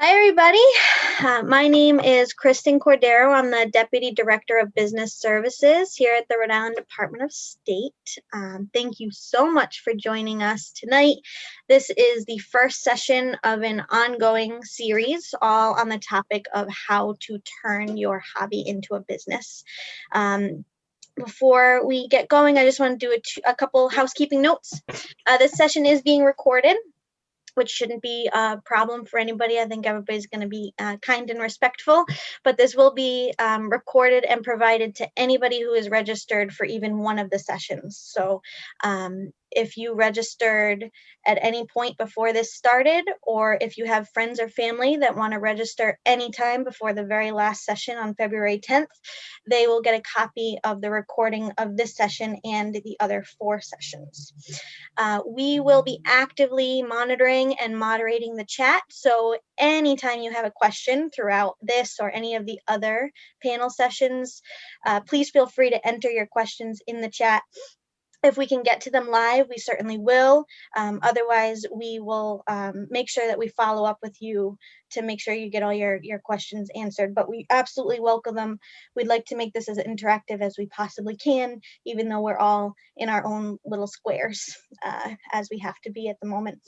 Hi, everybody. My name is Kristen Cordero. I'm the Deputy Director of Business Services here at the Rhode Island Department of State. Thank you so much for joining us tonight. This is the first session of an ongoing series, all on the topic of how to turn your hobby into a business. Before we get going, I just want to do a couple housekeeping notes. This session is being recorded, which shouldn't be a problem for anybody. I think everybody's going to be kind and respectful, but this will be recorded and provided to anybody who is registered for even one of the sessions. So if you registered at any point before this started, or if you have friends or family that want to register anytime before the very last session on February 10th, they will get a copy of the recording of this session and the other 4 sessions. We will be actively monitoring and moderating the chat. So anytime you have a question throughout this or any of the other panel sessions, please feel free to enter your questions in the chat. If we can get to them live, we certainly will. Otherwise, we will make sure that we follow up with you to make sure you get all your questions answered. But we absolutely welcome them. We'd like to make this as interactive as we possibly can, even though we're all in our own little squares, as we have to be at the moment.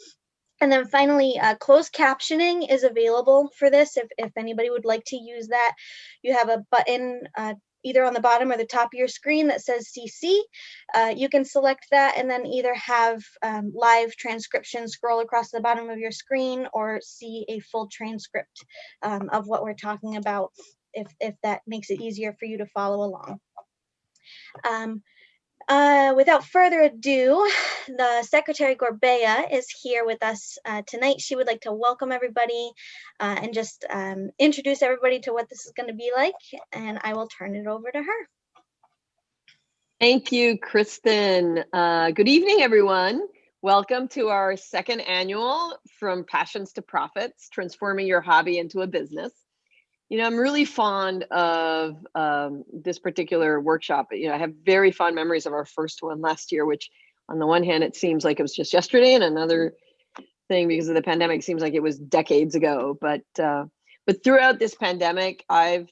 And then finally, closed captioning is available for this. If anybody would like to use that, you have a button either on the bottom or the top of your screen that says CC. You can select that and then either have live transcription scroll across the bottom of your screen or see a full transcript of what we're talking about if that makes it easier for you to follow along. Without further ado, the Secretary Gorbea is here with us tonight. She would like to welcome everybody and just introduce everybody to what this is going to be like, and I will turn it over to her. Thank you, Kristen. Good evening, everyone. Welcome to our second annual From Passions to Profits, Transforming Your Hobby into a Business. You know, I'm really fond of this particular workshop. You know, I have very fond memories of our first one last year, which on the one hand, it seems like it was just yesterday, and another thing because of the pandemic seems like it was decades ago. But throughout this pandemic, I've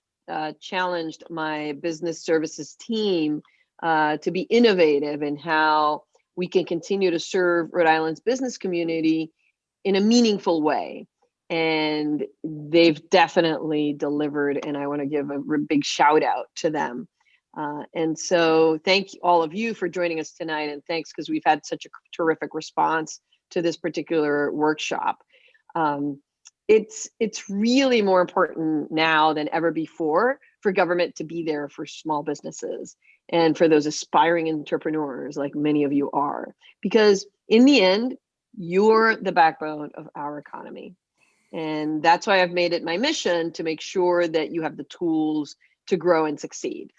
challenged my business services team to be innovative in how we can continue to serve Rhode Island's business community in a meaningful way. And they've definitely delivered, and I want to give a big shout out to them. And so thank all of you for joining us tonight, and thanks because we've had such a terrific response to this particular workshop. It's really more important now than ever before for government to be there for small businesses and for those aspiring entrepreneurs like many of you are, because in the end, you're the backbone of our economy. And that's why I've made it my mission to make sure that you have the tools to grow and succeed.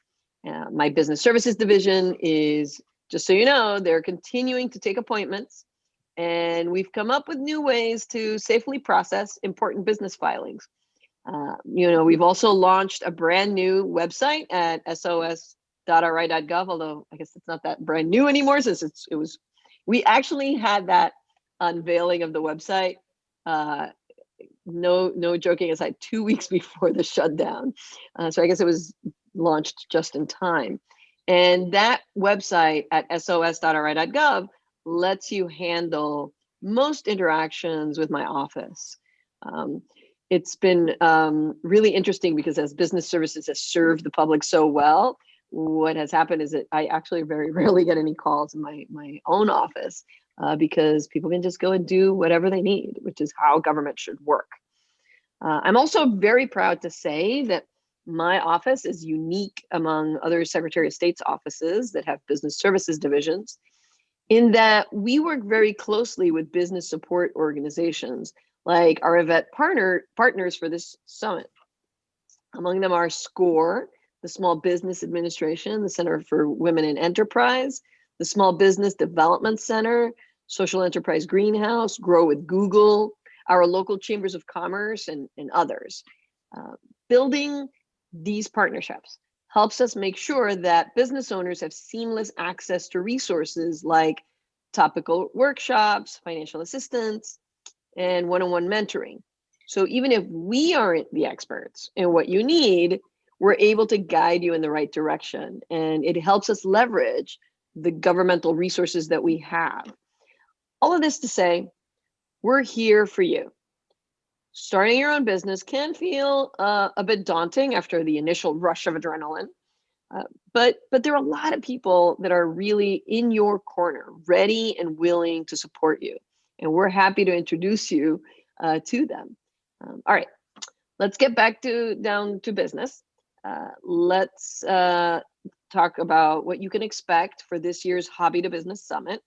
My business services division is, just so you know, they're continuing to take appointments, and we've come up with new ways to safely process important business filings. You know, we've also launched a brand new website at sos.ri.gov, although I guess it's not that brand new anymore since we actually had that unveiling of the website no joking aside, 2 weeks before the shutdown. So I guess it was launched just in time. And that website at sos.ri.gov lets you handle most interactions with my office. It's been really interesting because as business services has served the public so well, what has happened is that I actually very rarely get any calls in my own office. Because people can just go and do whatever they need, which is how government should work. I'm also very proud to say that my office is unique among other Secretary of State's offices that have business services divisions, in that we work very closely with business support organizations like our event partners for this summit. Among them are SCORE, the Small Business Administration, the Center for Women in Enterprise, the Small Business Development Center, Social Enterprise Greenhouse, Grow with Google, our local chambers of commerce, and others. Building these partnerships helps us make sure that business owners have seamless access to resources like topical workshops, financial assistance, and one-on-one mentoring. So even if we aren't the experts in what you need, we're able to guide you in the right direction. And it helps us leverage the governmental resources that we have. All of this to say, we're here for you. Starting your own business can feel a bit daunting after the initial rush of adrenaline. But there are a lot of people that are really in your corner, ready and willing to support you. And we're happy to introduce you to them. All right, let's get back down to business. Let's talk about what you can expect for this year's Hobby to Business Summit.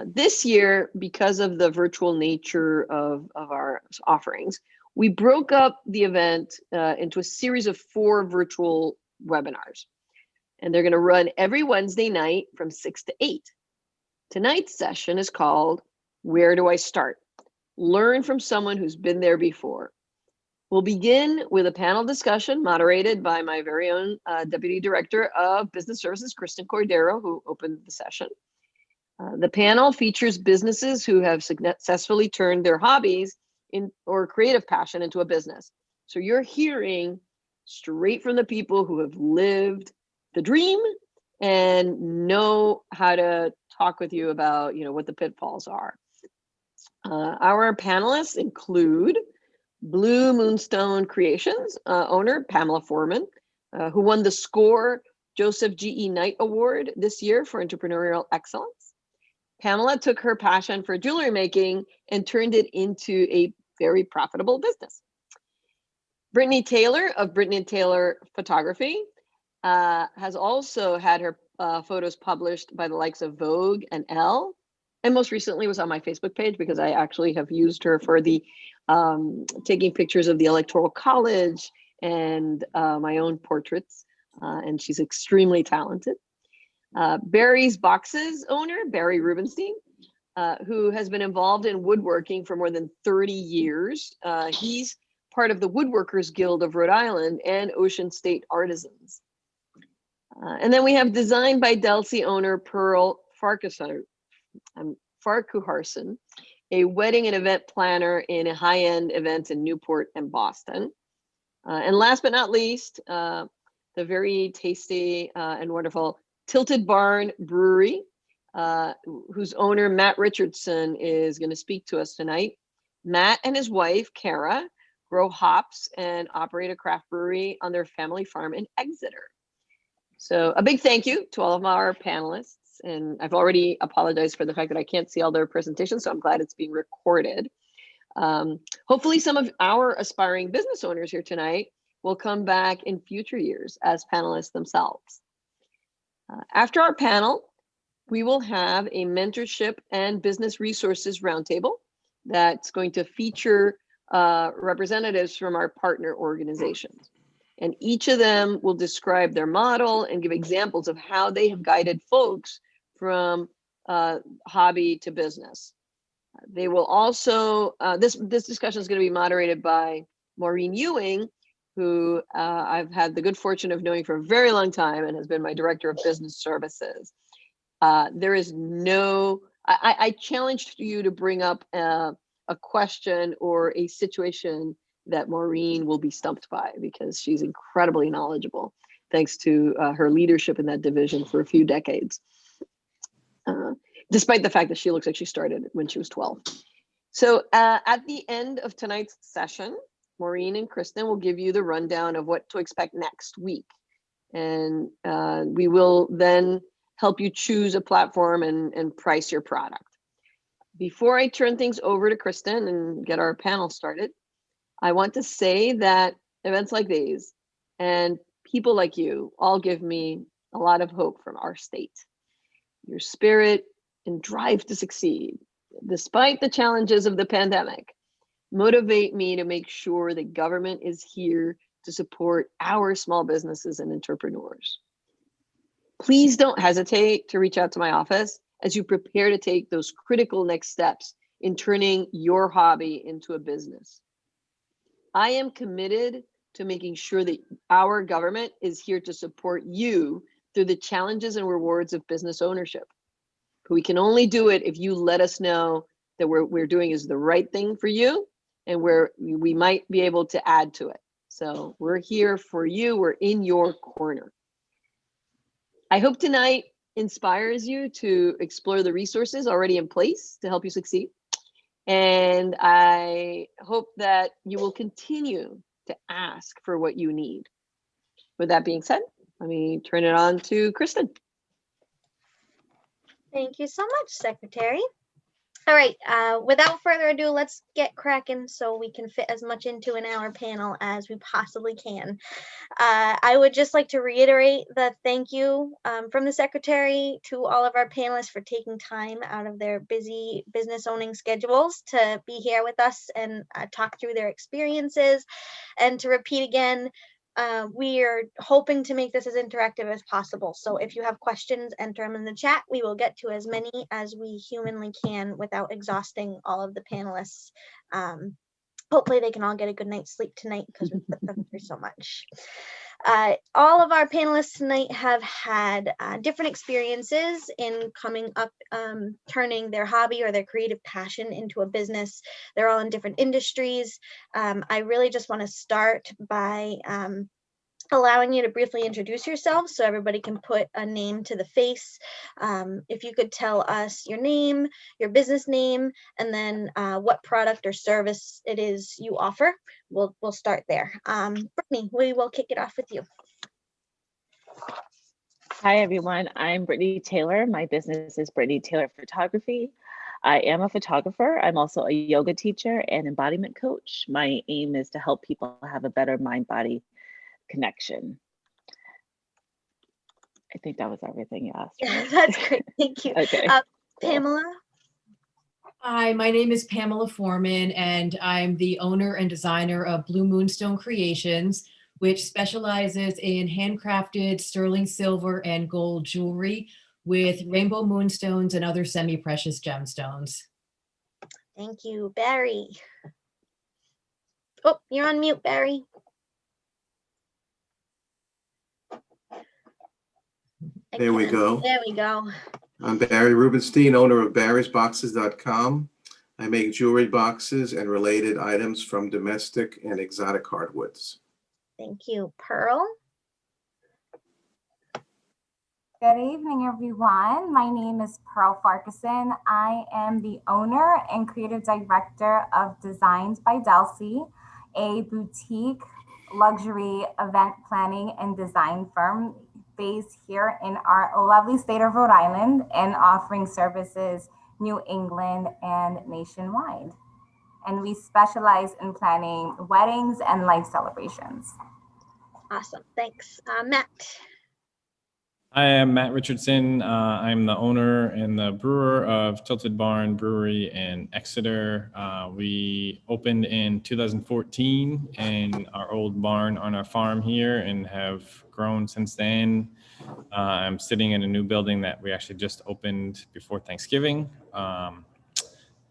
This year, because of the virtual nature of our offerings, we broke up the event into a series of 4 virtual webinars. And they're going to run every Wednesday night from 6 to 8. Tonight's session is called Where Do I Start? Learn from someone who's been there before. We'll begin with a panel discussion moderated by my very own Deputy Director of Business Services, Kristen Cordero, who opened the session. The panel features businesses who have successfully turned their hobbies or creative passion into a business. So you're hearing straight from the people who have lived the dream and know how to talk with you about, what the pitfalls are. Our panelists include Bluemoonstone Creations owner Pamela Forman, who won the SCORE Joseph G.E. Knight Award this year for entrepreneurial excellence. Pamela took her passion for jewelry making and turned it into a very profitable business. Brittanny Taylor of Brittanny Taylor Photography has also had her photos published by the likes of Vogue and Elle, and most recently was on my Facebook page because I actually have used her for the taking pictures of the Electoral College and my own portraits, and she's extremely talented. Barry's Boxes owner, Barry Rubenstein, who has been involved in woodworking for more than 30 years. He's part of the Woodworkers Guild of Rhode Island and Ocean State Artisans. And then we have Design by Delsi owner Pearl Farquharson, a wedding and event planner in high-end events in Newport and Boston. And last but not least, the very tasty and wonderful Tilted Barn Brewery, whose owner, Matt Richardson, is going to speak to us tonight. Matt and his wife, Kara, grow hops and operate a craft brewery on their family farm in Exeter. So a big thank you to all of our panelists. And I've already apologized for the fact that I can't see all their presentations, so I'm glad it's being recorded. Hopefully some of our aspiring business owners here tonight will come back in future years as panelists themselves. After our panel, we will have a mentorship and business resources roundtable that's going to feature representatives from our partner organizations. And each of them will describe their model and give examples of how they have guided folks from hobby to business. They will also, this discussion is going to be moderated by Maureen Ewing, who I've had the good fortune of knowing for a very long time and has been my director of business services. There is no, I challenged you to bring up a question or a situation that Maureen will be stumped by because she's incredibly knowledgeable, thanks to her leadership in that division for a few decades, despite the fact that she looks like she started when she was 12. So at the end of tonight's session, Maureen and Kristen will give you the rundown of what to expect next week. And we will then help you choose a platform and price your product. Before I turn things over to Kristen and get our panel started, I want to say that events like these and people like you all give me a lot of hope from our state. Your spirit and drive to succeed, despite the challenges of the pandemic, motivate me to make sure that government is here to support our small businesses and entrepreneurs. Please don't hesitate to reach out to my office as you prepare to take those critical next steps in turning your hobby into a business. I am committed to making sure that our government is here to support you through the challenges and rewards of business ownership. But we can only do it if you let us know that what we're doing is the right thing for you and where we might be able to add to it. So we're here for you. We're in your corner. I hope tonight inspires you to explore the resources already in place to help you succeed. And I hope that you will continue to ask for what you need. With that being said, let me turn it on to Kristen. Thank you so much, Secretary. All right, without further ado, let's get cracking so we can fit as much into an hour panel as we possibly can. I would just like to reiterate the thank you from the Secretary to all of our panelists for taking time out of their busy business owning schedules to be here with us and talk through their experiences. And to repeat again, we are hoping to make this as interactive as possible. So if you have questions, enter them in the chat. We will get to as many as we humanly can without exhausting all of the panelists. Hopefully they can all get a good night's sleep tonight because we put them through so much. All of our panelists tonight have had different experiences in coming up, turning their hobby or their creative passion into a business. They're all in different industries. I really just want to start by allowing you to briefly introduce yourselves so everybody can put a name to the face. If you could tell us your name, your business name, and then what product or service it is you offer, we'll start there. Brittanny, we will kick it off with you. Hi, everyone. I'm Brittanny Taylor. My business is Brittanny Taylor Photography. I am a photographer. I'm also a yoga teacher and embodiment coach. My aim is to help people have a better mind-body connection. I think that was everything you asked. Yeah, that's great. Thank you. Okay. Pamela? Hi, my name is Pamela Forman, and I'm the owner and designer of Bluemoonstone Creations, which specializes in handcrafted sterling silver and gold jewelry with rainbow moonstones and other semi-precious gemstones. Thank you. Barry? Oh, you're on mute, Barry. There we go. There we go. I'm Barry Rubenstein, owner of barrysboxes.com. I make jewelry boxes and related items from domestic and exotic hardwoods. Thank you. Pearl? Good evening, everyone. My name is Pearl Farquharson. I am the owner and creative director of Designs by Delsi, a boutique luxury event planning and design firm based here in our lovely state of Rhode Island and offering services New England and nationwide. And we specialize in planning weddings and life celebrations. Awesome. Thanks. Matt? I am Matt Richardson. I'm the owner and the brewer of Tilted Barn Brewery in Exeter. We opened in 2014 in our old barn on our farm here and have grown since then. I'm sitting in a new building that we actually just opened before Thanksgiving.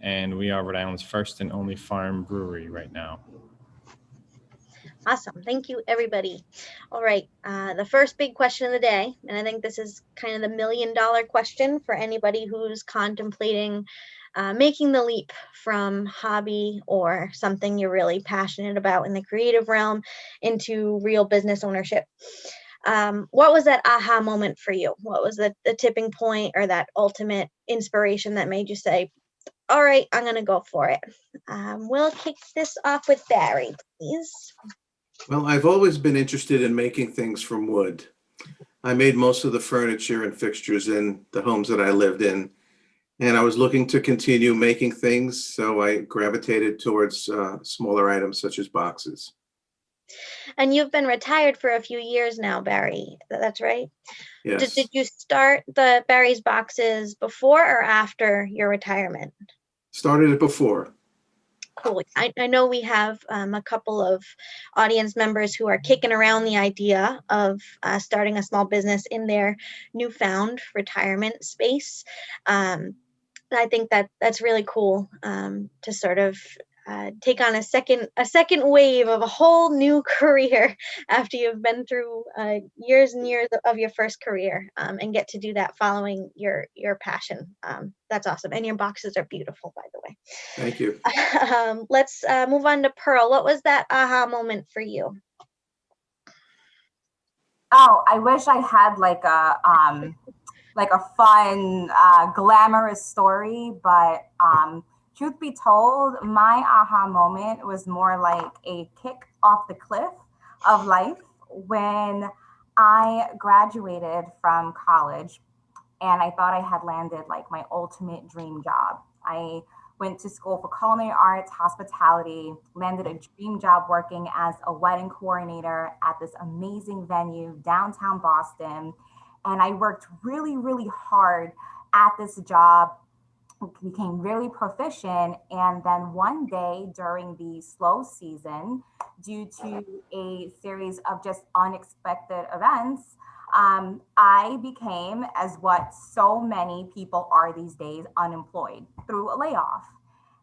And we are Rhode Island's first and only farm brewery right now. Awesome. Thank you, everybody. All right. The first big question of the day, and I think this is kind of the million-dollar question for anybody who's contemplating making the leap from hobby or something you're really passionate about in the creative realm into real business ownership. What was that aha moment for you? What was the tipping point or that ultimate inspiration that made you say, all right, I'm going to go for it? We'll kick this off with Barry, please. Well, I've always been interested in making things from wood. I made most of the furniture and fixtures in the homes that I lived in, and I was looking to continue making things, so I gravitated towards smaller items such as boxes. And you've been retired for a few years now, Barry. That's right? Yes. Did you start the Barry's boxes before or after your retirement? Started it before. Cool. I know we have a couple of audience members who are kicking around the idea of starting a small business in their newfound retirement space. I think that's really cool to sort of take on a second wave of a whole new career after you've been through years and years of your first career, and get to do that following your passion. That's awesome. And your boxes are beautiful, by the way. Thank you. Let's move on to Pearl. What was that aha moment for you? Oh, I wish I had like a fun, glamorous story, but truth be told, my aha moment was more like a kick off the cliff of life when I graduated from college and I thought I had landed like my ultimate dream job. I went to school for culinary arts, hospitality, landed a dream job working as a wedding coordinator at this amazing venue downtown Boston. And I worked really, really hard at this job, became really proficient. And then one day during the slow season, due to a series of just unexpected events, I became, as what so many people are these days, unemployed through a layoff.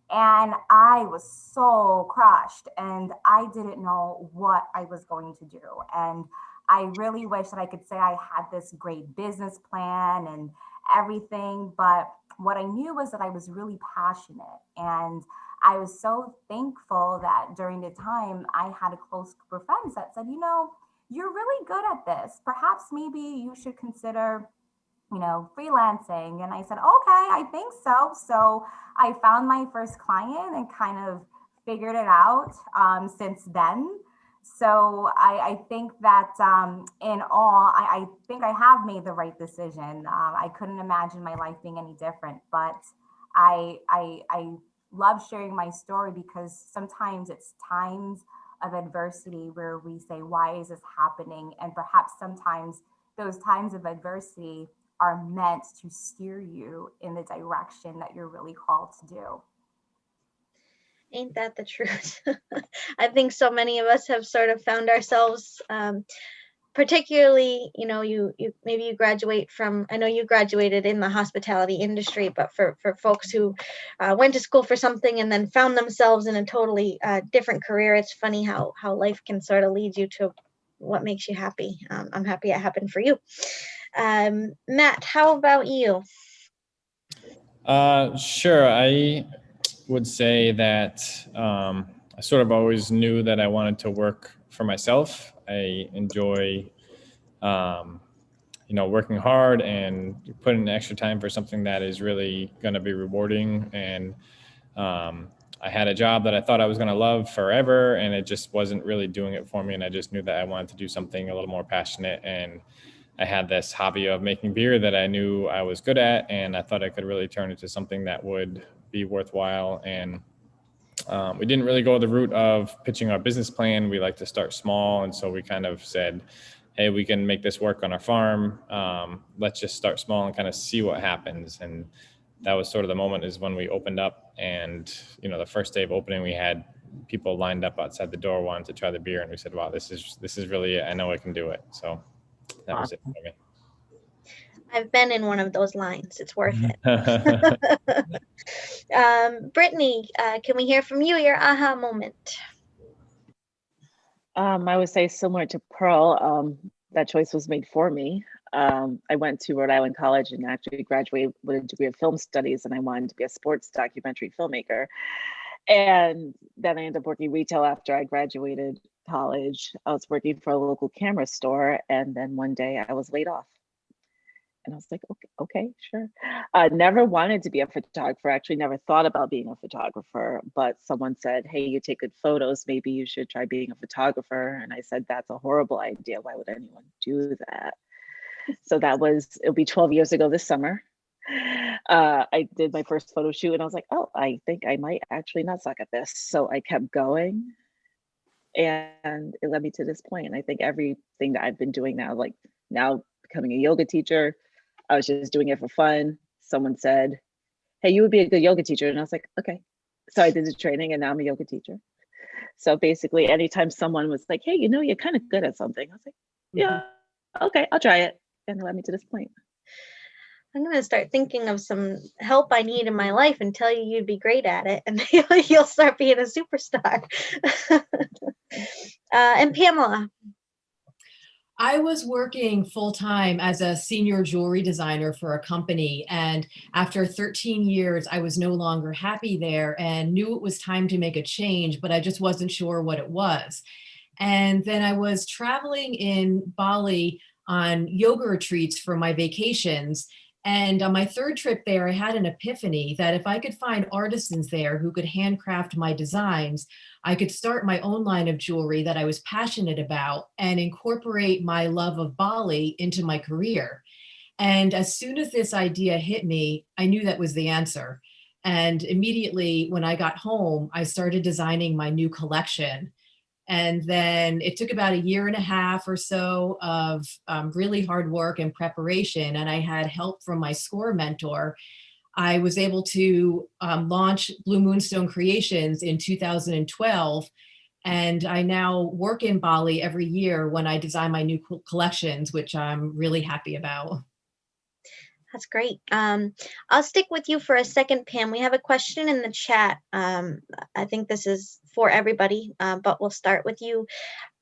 And I was so crushed and I didn't know what I was going to do. And I really wish that I could say I had this great business plan and everything, but what I knew was that I was really passionate. And I was so thankful that during the time I had a close group of friends that said, you know, you're really good at this. Perhaps maybe you should consider, you know, freelancing. And I said, okay, I think so. So I found my first client and kind of figured it out since then. So I think that in all, I think I have made the right decision. I couldn't imagine my life being any different, but I love sharing my story because sometimes it's times of adversity where we say, why is this happening? And perhaps sometimes those times of adversity are meant to steer you in the direction that you're really called to do. Ain't that the truth? I think so many of us have sort of found ourselves, particularly, you know, you maybe you graduate from, I know you graduated in the hospitality industry, but for folks who went to school for something and then found themselves in a totally different career, it's funny how life can sort of lead you to what makes you happy. I'm happy it happened for you. Matt, how about you? Sure. I would say that I sort of always knew that I wanted to work for myself. I enjoy, working hard and putting in extra time for something that is really going to be rewarding. And I had a job that I thought I was going to love forever, and it just wasn't really doing it for me. And I just knew that I wanted to do something a little more passionate. And I had this hobby of making beer that I knew I was good at, and I thought I could really turn it into something that would be worthwhile. And we didn't really go the route of pitching our business plan. We like to start small. And so we kind of said, hey, we can make this work on our farm. Let's just start small and kind of see what happens. And that was sort of the moment is when we opened up. And, you know, the first day of opening, we had people lined up outside the door wanting to try the beer. And we said, wow, this is really it. I know I can do it. So that was it for me. I've been in one of those lines. It's worth it. Brittanny, can we hear from you, your aha moment? I would say similar to Pearl, that choice was made for me. I went to Rhode Island College and actually graduated with a degree of film studies, and I wanted to be a sports documentary filmmaker. And then I ended up working retail after I graduated college. I was working for a local camera store, and then one day I was laid off. And I was like, okay, sure. Never wanted to be a photographer. Actually, never thought about being a photographer. But someone said, hey, you take good photos. Maybe you should try being a photographer. And I said, that's a horrible idea. Why would anyone do that? So it'll be 12 years ago this summer. I did my first photo shoot and I was like, oh, I think I might actually not suck at this. So I kept going and it led me to this point. And I think everything that I've been doing now, like now becoming a yoga teacher, I was just doing it for fun. Someone said, hey, you would be a good yoga teacher. And I was like, okay. So I did the training and now I'm a yoga teacher. So basically anytime someone was like, hey, you know, you're kind of good at something. I was like, yeah, okay, I'll try it. And it led me to this point. I'm going to start thinking of some help I need in my life and tell you you'd be great at it. And you'll start being a superstar. And Pamela. I was working full-time as a senior jewelry designer for a company. And after 13 years, I was no longer happy there and knew it was time to make a change, but I just wasn't sure what it was. And then I was traveling in Bali on yoga retreats for my vacations. And on my third trip there, I had an epiphany that if I could find artisans there who could handcraft my designs, I could start my own line of jewelry that I was passionate about and incorporate my love of Bali into my career. And as soon as this idea hit me, I knew that was the answer. And immediately when I got home, I started designing my new collection. And then it took about 1.5 years or so of really hard work and preparation. And I had help from my SCORE mentor. I was able to launch Bluemoonstone Creations in 2012. And I now work in Bali every year when I design my new collections, which I'm really happy about. That's great. I'll stick with you for a second, Pam. We have a question in the chat. I think this is for everybody, but we'll start with you.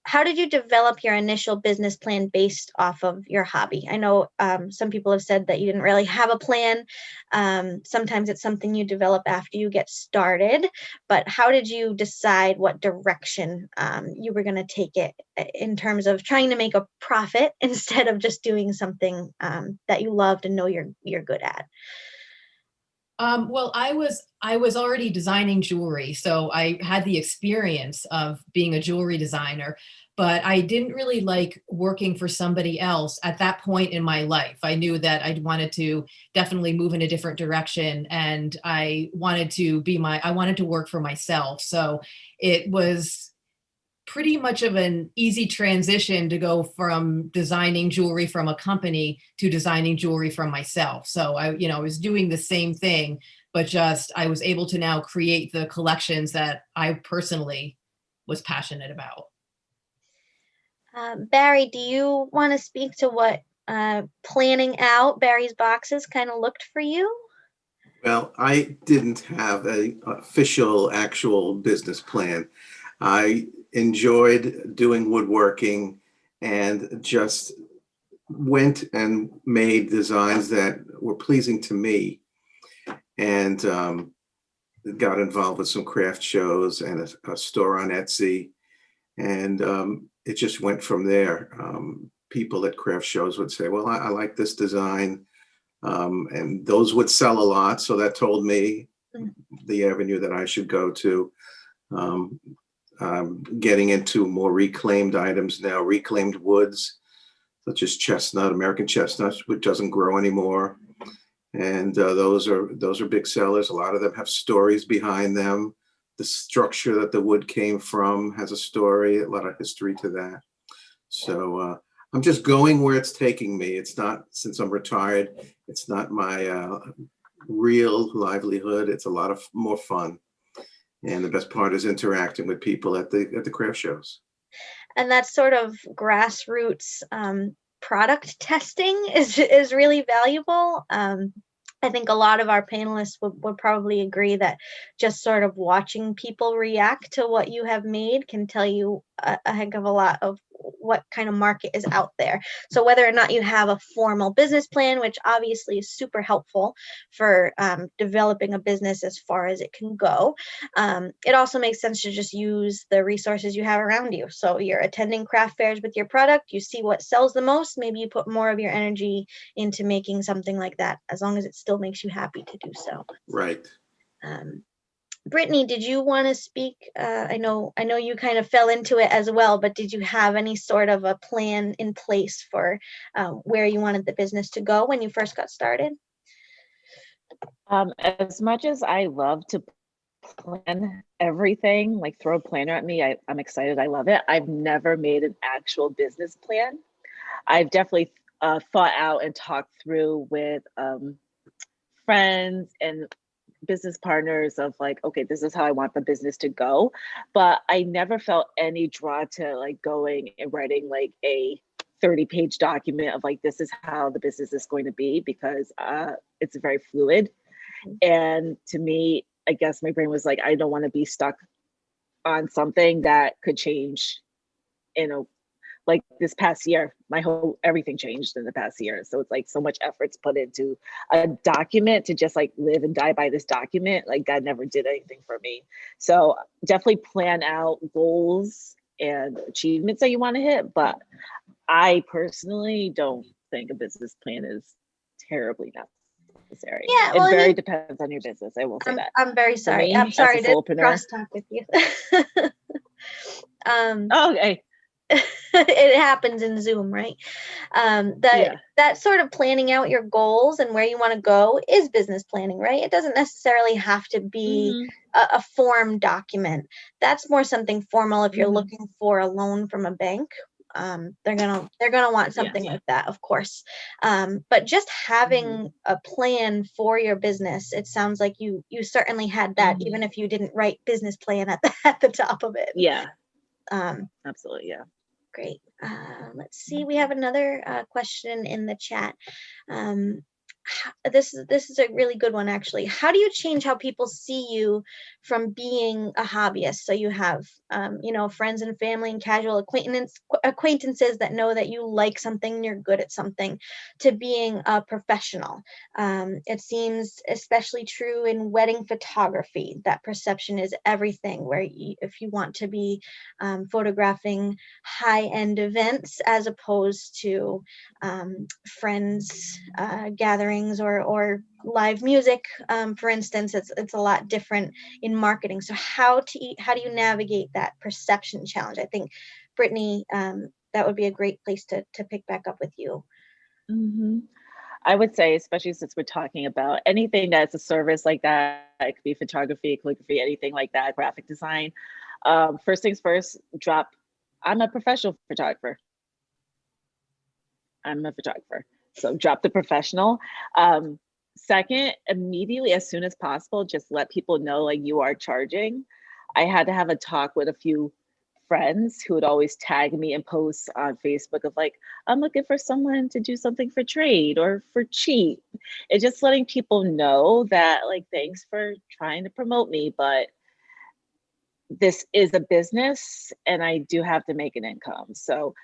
How did you develop your initial business plan based off of your hobby? I know some people have said that you didn't really have a plan. Sometimes it's something you develop after you get started, but how did you decide what direction you were going to take it in terms of trying to make a profit instead of just doing something that you loved and know you're good at? Well, I was already designing jewelry, so I had the experience of being a jewelry designer, but I didn't really like working for somebody else at that point in my life. I knew that I wanted to definitely move in a different direction, and I wanted to work for myself. So it was pretty much of an easy transition to go from designing jewelry from a company to designing jewelry from myself. So I was doing the same thing, but just I was able to now create the collections that I personally was passionate about. Barry, do you want to speak to what planning out Barry's boxes kind of looked for you? Well, I didn't have an official, actual business plan. I enjoyed doing woodworking and just went and made designs that were pleasing to me, and got involved with some craft shows and a store on Etsy, and it just went from there. People at craft shows would say, well, I like this design, and those would sell a lot, so that told me the avenue that I should go to. Getting into more reclaimed items now, reclaimed woods, such as chestnut, American chestnut, which doesn't grow anymore. And those are big sellers. A lot of them have stories behind them. The structure that the wood came from has a story, a lot of history to that. So I'm just going where it's taking me. It's not, since I'm retired, it's not my real livelihood. It's a lot of more fun. And the best part is interacting with people at the craft shows. And that sort of grassroots product testing is really valuable. I think a lot of our panelists would probably agree that just sort of watching people react to what you have made can tell you a heck of a lot of what kind of market is out there. So whether or not you have a formal business plan, which obviously is super helpful for developing a business as far as it can go, it also makes sense to just use the resources you have around you. So you're attending craft fairs with your product, you see what sells the most, maybe you put more of your energy into making something like that, as long as it still makes you happy to do so. Right. Brittanny, did you want to speak? I know you kind of fell into it as well, but did you have any sort of a plan in place for where you wanted the business to go when you first got started? As much as I love to plan everything, like throw a planner at me, I'm excited. I love it. I've never made an actual business plan. I've definitely thought out and talked through with friends and business partners of like, okay, this is how I want the business to go. But I never felt any draw to like going and writing like a 30-page document of like, this is how the business is going to be, because it's very fluid. And to me, I guess my brain was like, I don't want to be stuck on something that could change like this past year. Everything changed in the past year. So it's like so much effort's put into a document to just like live and die by this document. Like God never did anything for me. So definitely plan out goals and achievements that you want to hit. But I personally don't think a business plan is terribly necessary. Yeah, It well, I very mean, depends on your business. I will say that. I'm very sorry. me, I'm as a sorry to solopreneur- cross talk with you. Okay. It happens in Zoom, right? Yeah. That sort of planning out your goals and where you want to go is business planning, right? It doesn't necessarily have to be a form document. That's more something formal if you're looking for a loan from a bank. They're gonna want something like that, of course. But just having a plan for your business, it sounds like you certainly had that, even if you didn't write business plan at the top of it. Yeah. Absolutely. Yeah. Great. Let's see. We have another question in the chat. This is a really good one, actually. How do you change how people see you from being a hobbyist? So you have, friends and family and casual acquaintances that know that you like something and you're good at something, to being a professional. It seems especially true in wedding photography. That perception is everything, where if you want to be photographing high-end events as opposed to friends gatherings or live music, for instance, it's a lot different in marketing. So how do you navigate that perception challenge? I think, Brittanny, that would be a great place to pick back up with you. I would say, especially since we're talking about anything that's a service like that, it could be photography, calligraphy, anything like that, graphic design. First things first, I'm a professional photographer. So drop the professional. Second, immediately, as soon as possible, just let people know like you are charging. I had to have a talk with a few friends who would always tag me and post on Facebook of like, I'm looking for someone to do something for trade or for cheap. And just letting people know that like, thanks for trying to promote me, but this is a business and I do have to make an income. So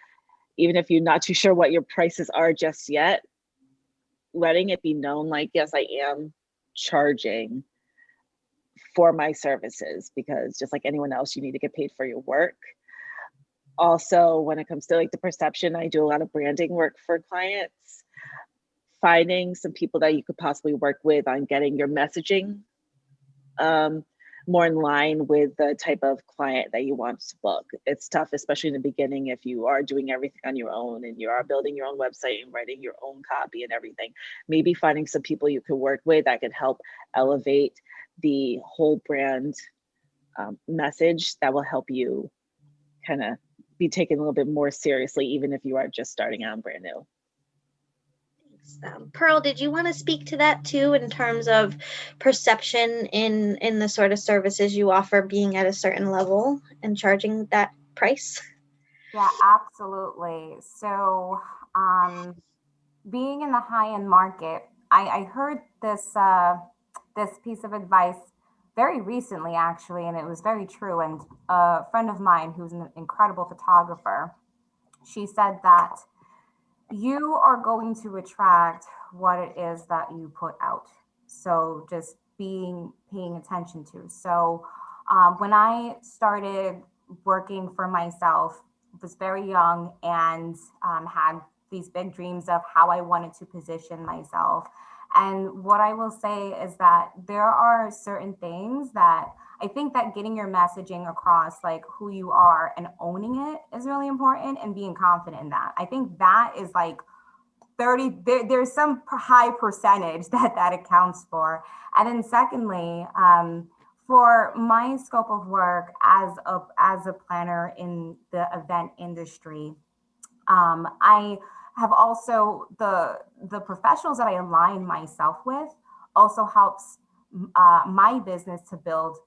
even if you're not too sure what your prices are just yet, letting it be known like, yes, I am charging for my services, because just like anyone else, you need to get paid for your work. Also, when it comes to like the perception, I do a lot of branding work for clients, finding some people that you could possibly work with on getting your messaging more in line with the type of client that you want to book. It's tough, especially in the beginning, if you are doing everything on your own and you are building your own website and writing your own copy and everything. Maybe finding some people you could work with that could help elevate the whole brand message that will help you kind of be taken a little bit more seriously, even if you are just starting out brand new. Pearl, did you want to speak to that too, in terms of perception in the sort of services you offer being at a certain level and charging that price? Yeah, absolutely. So being in the high-end market, I heard this piece of advice very recently, actually, and it was very true. And a friend of mine who's an incredible photographer, she said that you are going to attract what it is that you put out. So just paying attention to. So when I started working for myself, was very young and had these big dreams of how I wanted to position myself. And what I will say is that there are certain things that I think that getting your messaging across, like who you are and owning it, is really important, and being confident in that. I think that is like 30, there's some high percentage that accounts for. And then secondly, for my scope of work as a planner in the event industry, I have also the professionals that I align myself with also helps my business to build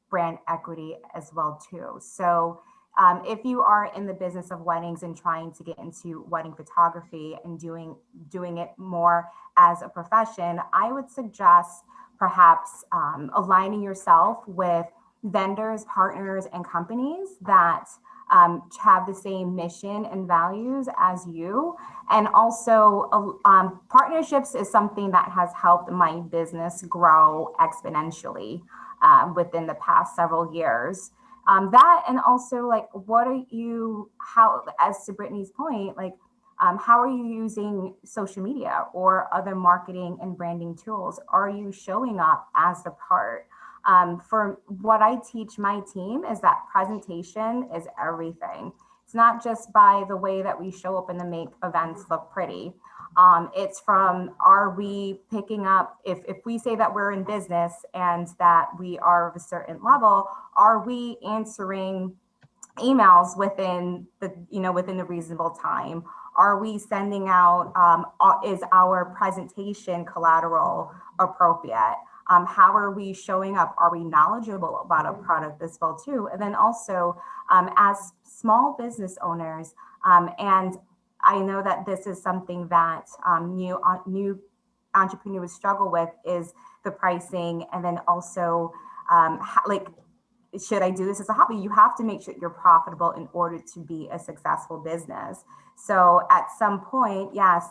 brand equity as well too. So If you are in the business of weddings and trying to get into wedding photography and doing it more as a profession, I would suggest perhaps aligning yourself with vendors, partners, and companies that have the same mission and values as you. And also partnerships is something that has helped my business grow exponentially within the past several years. That, and also like, how, as to Brittany's point, like, how are you using social media or other marketing and branding tools? Are you showing up as the part? For what I teach my team is that presentation is everything. It's not just by the way that we show up and to make events look pretty. It's from, are we picking up, if we say that we're in business and that we are of a certain level, are we answering emails within the reasonable time? Are we sending out, is our presentation collateral appropriate? How are we showing up? Are we knowledgeable about a product as well too? And then also as small business owners, and I know that this is something that new entrepreneurs struggle with, is the pricing. And then also like, should I do this as a hobby? You have to make sure you're profitable in order to be a successful business. So at some point, yes,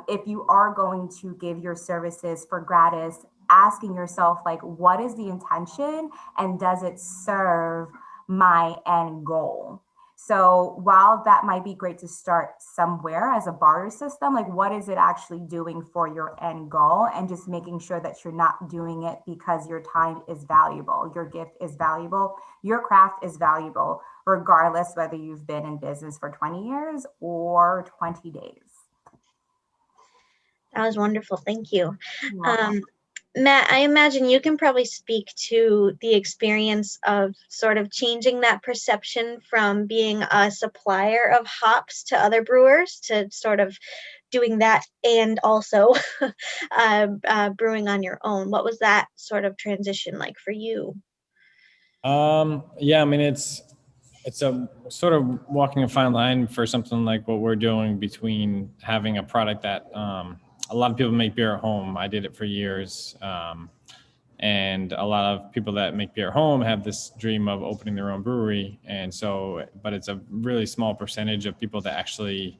if you are going to give your services for gratis, asking yourself, like, what is the intention and does it serve my end goal? So while that might be great to start somewhere as a barter system, like, what is it actually doing for your end goal? And just making sure that you're not doing it because your time is valuable, your gift is valuable, your craft is valuable, regardless whether you've been in business for 20 years or 20 days. That was wonderful. Thank you. Matt, I imagine you can probably speak to the experience of sort of changing that perception from being a supplier of hops to other brewers to sort of doing that and also brewing on your own. What was that sort of transition like for you? Yeah, I mean, it's a sort of walking a fine line for something like what we're doing between having a product that a lot of people make beer at home. I did it for years. And a lot of people that make beer at home have this dream of opening their own brewery. And so, but it's a really small percentage of people that actually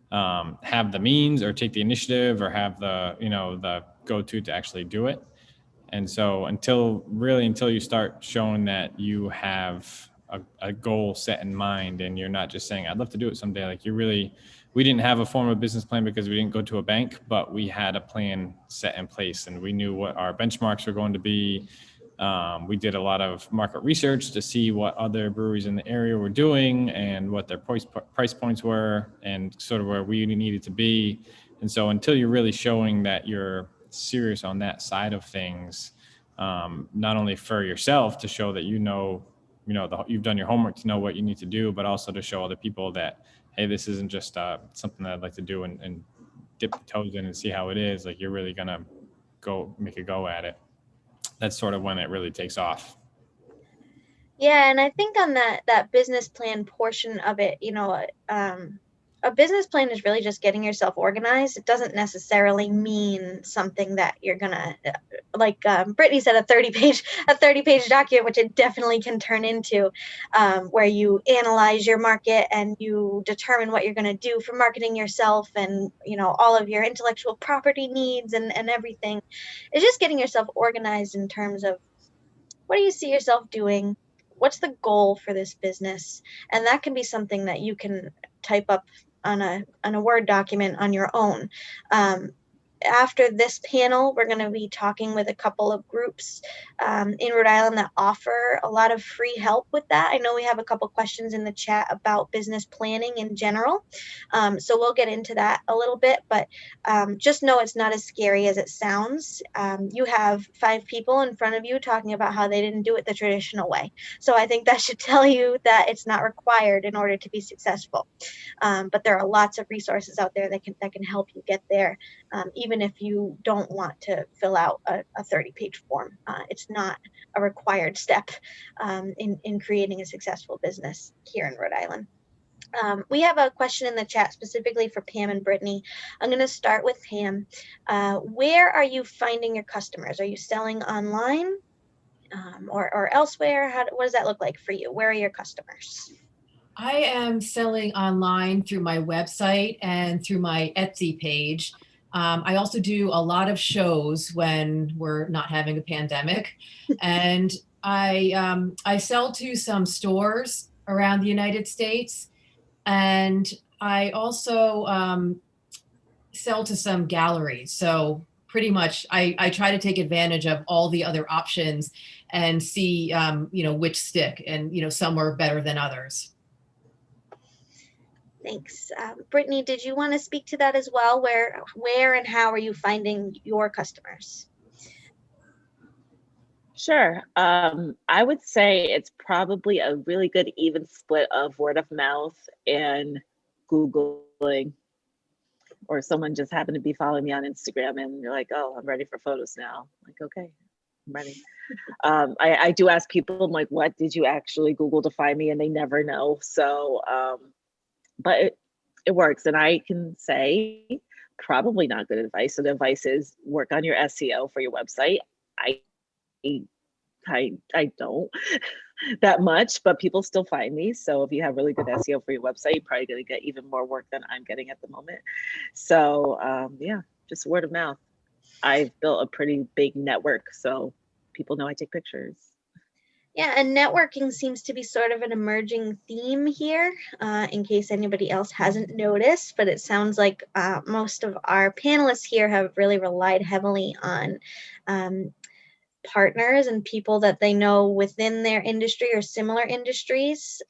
have the means or take the initiative or have the, the go-to to actually do it. And so until you start showing that you have a goal set in mind and you're not just saying, I'd love to do it someday, like we didn't have a formal business plan because we didn't go to a bank, but we had a plan set in place and we knew what our benchmarks were going to be. We did a lot of market research to see what other breweries in the area were doing and what their price points were and sort of where we needed to be. And so until you're really showing that you're serious on that side of things, not only for yourself to show that you've done your homework to know what you need to do, but also to show other people that, hey, this isn't just something that I'd like to do and dip the toes in and see how it is. Like, you're really gonna go make a go at it. That's sort of when it really takes off. Yeah, and I think on that business plan portion of it, a business plan is really just getting yourself organized. It doesn't necessarily mean something that you're gonna, like Brittany said, a 30-page document, which it definitely can turn into, where you analyze your market and you determine what you're gonna do for marketing yourself and all of your intellectual property needs and everything. It's just getting yourself organized in terms of, what do you see yourself doing? What's the goal for this business? And that can be something that you can type up on a Word document on your own. After this panel, we're going to be talking with a couple of groups in Rhode Island that offer a lot of free help with that. I know we have a couple questions in the chat about business planning in general. So we'll get into that a little bit, but just know it's not as scary as it sounds. You have 5 people in front of you talking about how they didn't do it the traditional way. So I think that should tell you that it's not required in order to be successful. But there are lots of resources out there that can help you get there, even even if you don't want to fill out a 30-page form. It's not a required step in creating a successful business here in Rhode Island. We have a question in the chat specifically for Pam and Brittanny. I'm going to start with Pam. Where are you finding your customers? Are you selling online or elsewhere? What does that look like for you? Where are your customers? I am selling online through my website and through my Etsy page. I also do a lot of shows when we're not having a pandemic. And I sell to some stores around the United States. And I also sell to some galleries. So pretty much I try to take advantage of all the other options and see, which stick, and, some are better than others. Thanks. Brittanny, did you want to speak to that as well? Where and how are you finding your customers? Sure. I would say it's probably a really good even split of word of mouth and Googling, or someone just happened to be following me on Instagram and you're like, oh, I'm ready for photos now. I'm like, okay, I'm ready. I do ask people, I'm like, what did you actually Google to find me? And they never know. So, but it works. And I can say probably not good advice. So the advice is work on your SEO for your website. I don't that much, but people still find me. So if you have really good SEO for your website, you're probably going to get even more work than I'm getting at the moment. So yeah, just word of mouth. I've built a pretty big network, so people know I take pictures. Yeah, and networking seems to be sort of an emerging theme here, in case anybody else hasn't noticed, but it sounds like most of our panelists here have really relied heavily on partners and people that they know within their industry or similar industries.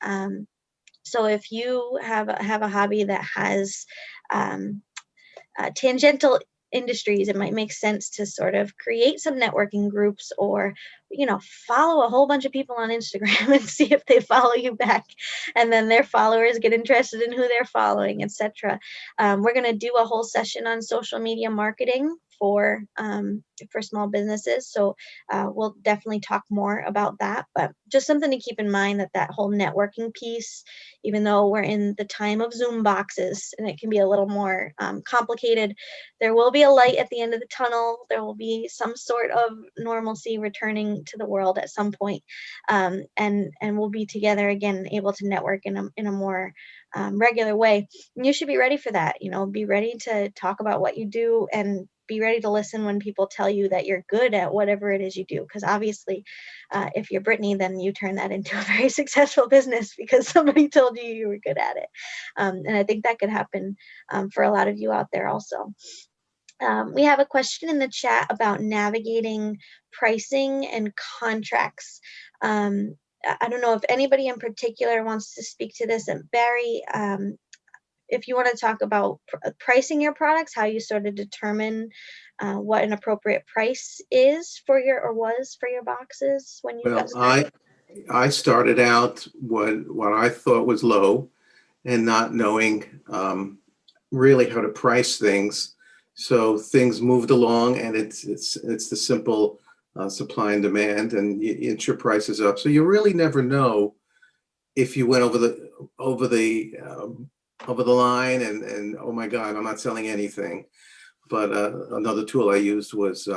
So if you have a hobby that has tangential industries, it might make sense to sort of create some networking groups, or follow a whole bunch of people on Instagram and see if they follow you back, and then their followers get interested in who they're following, etc. We're going to do a whole session on social media marketing for small businesses, so we'll definitely talk more about that, but just something to keep in mind, that whole networking piece, even though we're in the time of Zoom boxes and it can be a little more complicated, there will be a light at the end of the tunnel. There will be some sort of normalcy returning to the world at some point, and we'll be together again, able to network in a more regular way. And you should be ready for that. Be ready to talk about what you do, and be ready to listen when people tell you that you're good at whatever it is you do. Because obviously, if you're Brittanny, then you turn that into a very successful business because somebody told you you were good at it. And I think that could happen for a lot of you out there also. We have a question in the chat about navigating pricing and contracts. I don't know if anybody in particular wants to speak to this. And Barry, if you want to talk about pricing your products, how you sort of determine what an appropriate price is for was for your boxes when you got started. I started out what I thought was low, and not knowing really how to price things. So things moved along, and it's the simple supply and demand, and you inch your prices up. So you really never know if you went over the line and oh my God, I'm not selling anything. But another tool I used was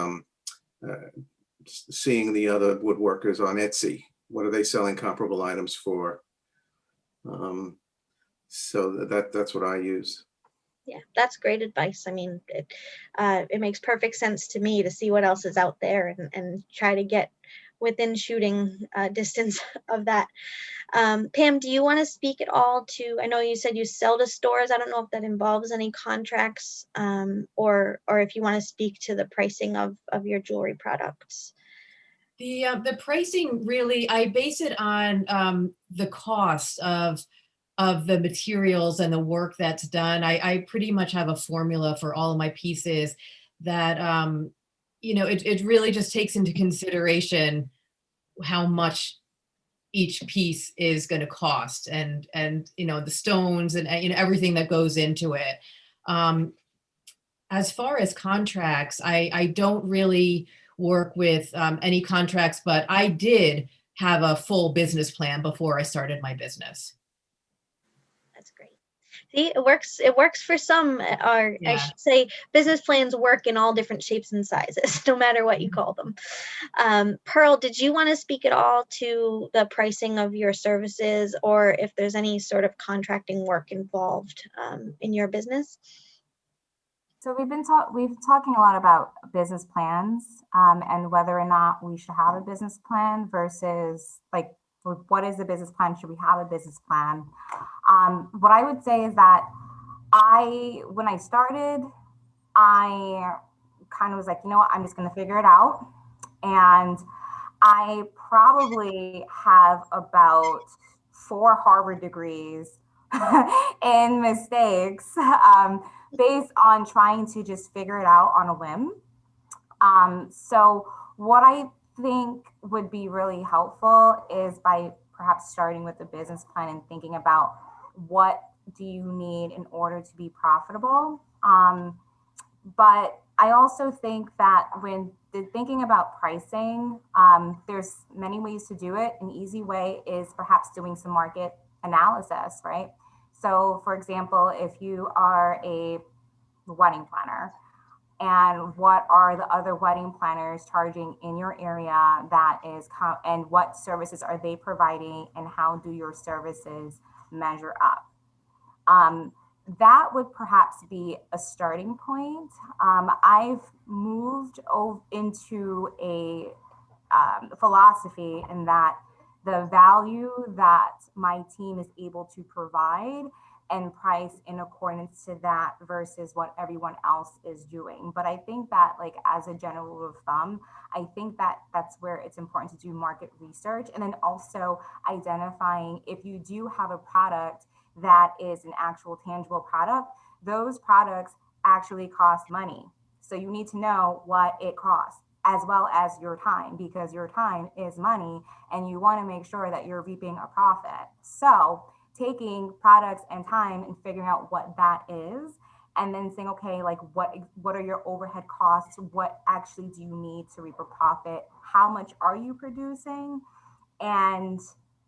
seeing the other woodworkers on Etsy. What are they selling comparable items for? So that's what I use. Yeah, that's great advice. I mean, it makes perfect sense to me to see what else is out there and try to get within shooting distance of that. Pam, do you want to speak at all to, I know you said you sell to stores. I don't know if that involves any contracts, or if you want to speak to the pricing of your jewelry products. The pricing, really, I base it on the cost of the materials and the work that's done. I pretty much have a formula for all of my pieces that, it really just takes into consideration how much each piece is going to cost, and the stones and everything that goes into it. As far as contracts, I don't really work with any contracts, but I did have a full business plan before I started my business. That's great. See, it works for some, or I Yeah. should say business plans work in all different shapes and sizes, no matter what you call them. Pearl, did you want to speak at all to the pricing of your services, or if there's any sort of contracting work involved in your business? So we've talking a lot about business plans and whether or not we should have a business plan versus like, what is the business plan? Should we have a business plan? What I would say is that when I started, I kind of was like, you know what, I'm just going to figure it out. And I probably have about 4 Harvard degrees in mistakes based on trying to just figure it out on a whim. So what I think would be really helpful is by perhaps starting with a business plan and thinking about what do you need in order to be profitable. But I also think that when thinking about pricing, there's many ways to do it. An easy way is perhaps doing some market analysis, right? So for example, if you are a wedding planner, and what are the other wedding planners charging in your area and what services are they providing and how do your services measure up? That would perhaps be a starting point. I've moved into a philosophy in that the value that my team is able to provide and price in accordance to that versus what everyone else is doing. But I think that, like, as a general rule of thumb, I think that that's where it's important to do market research, and then also identifying if you do have a product that is an actual tangible product, those products actually cost money. So you need to know what it costs, as well as your time, because your time is money and you want to make sure that you're reaping a profit. So taking products and time and figuring out what that is, and then saying, okay, like what are your overhead costs? What actually do you need to reap a profit? How much are you producing? And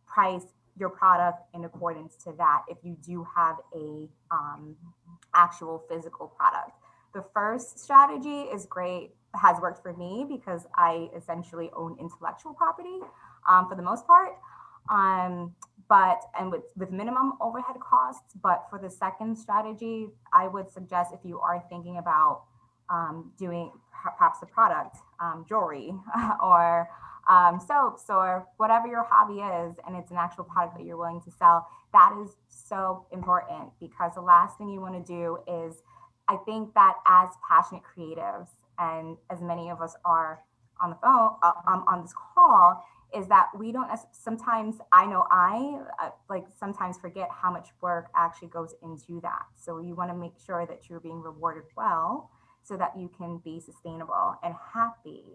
price your product in accordance to that if you do have a actual physical product. The first strategy is great, has worked for me because I essentially own intellectual property for the most part. With minimum overhead costs. But for the second strategy, I would suggest if you are thinking about doing perhaps a product, jewelry or soaps or whatever your hobby is, and it's an actual product that you're willing to sell, that is so important, because the last thing you want to do is, I think that as passionate creatives, and as many of us are on the phone, on this call, is that we don't sometimes, I know sometimes forget how much work actually goes into that. So you want to make sure that you're being rewarded well so that you can be sustainable and happy.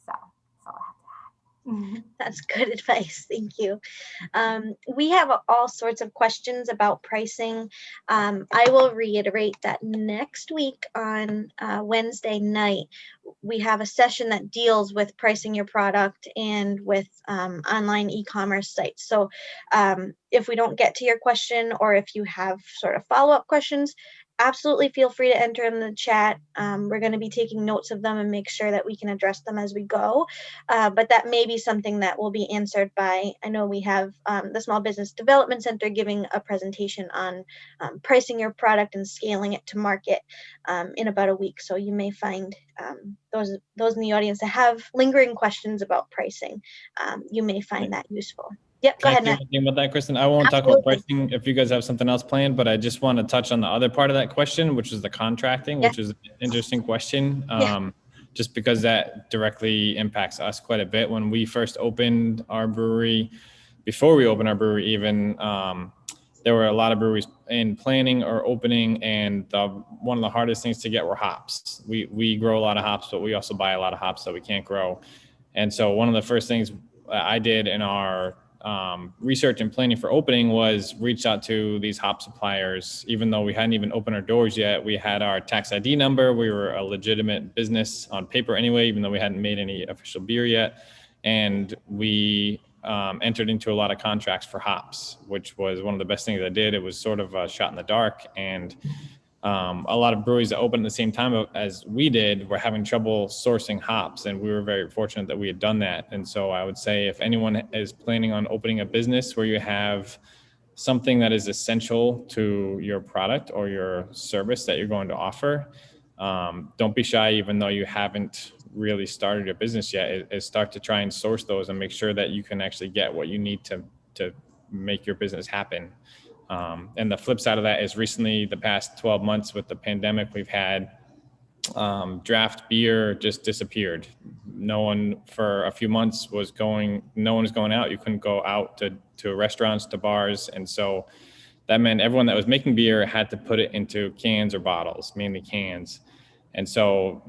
So that's all I have to add. That's good advice. Thank you. We have all sorts of questions about pricing. I will reiterate that next week on Wednesday night, we have a session that deals with pricing your product and with online e-commerce sites. So if we don't get to your question, or if you have sort of follow-up questions, absolutely feel free to enter in the chat. We're going to be taking notes of them and make sure that we can address them as we go. But that may be something that will be answered by, I know we have the Small Business Development Center giving a presentation on pricing your product and scaling it to market in about a week. So you may find those in the audience that have lingering questions about pricing, you may find that useful. Yep, go ahead, Matt. One thing about that, Kristen? I won't talk about pricing if you guys have something else planned, but I just want to touch on the other part of that question, which is the contracting, which is an interesting question, just because that directly impacts us quite a bit. When we first opened our brewery, before we opened our brewery even, there were a lot of breweries in planning or opening, and one of the hardest things to get were hops. We grow a lot of hops, but we also buy a lot of hops that we can't grow. And so one of the first things I did in our research and planning for opening was reach out to these hop suppliers. Even though we hadn't even opened our doors yet, we had our tax ID number. We were a legitimate business on paper anyway, even though we hadn't made any official beer yet. And we entered into a lot of contracts for hops, which was one of the best things I did. It was sort of a shot in the dark, and a lot of breweries that opened at the same time as we did were having trouble sourcing hops, and we were very fortunate that we had done that. And so I would say if anyone is planning on opening a business where you have something that is essential to your product or your service that you're going to offer, don't be shy, even though you haven't really started your business yet, is start to try and source those and make sure that you can actually get what you need to make your business happen. And the flip side of that is recently, the past 12 months with the pandemic, we've had draft beer just disappeared. No one for a few months no one was going out. You couldn't go out to restaurants, to bars. And so that meant everyone that was making beer had to put it into cans or bottles, mainly cans. And so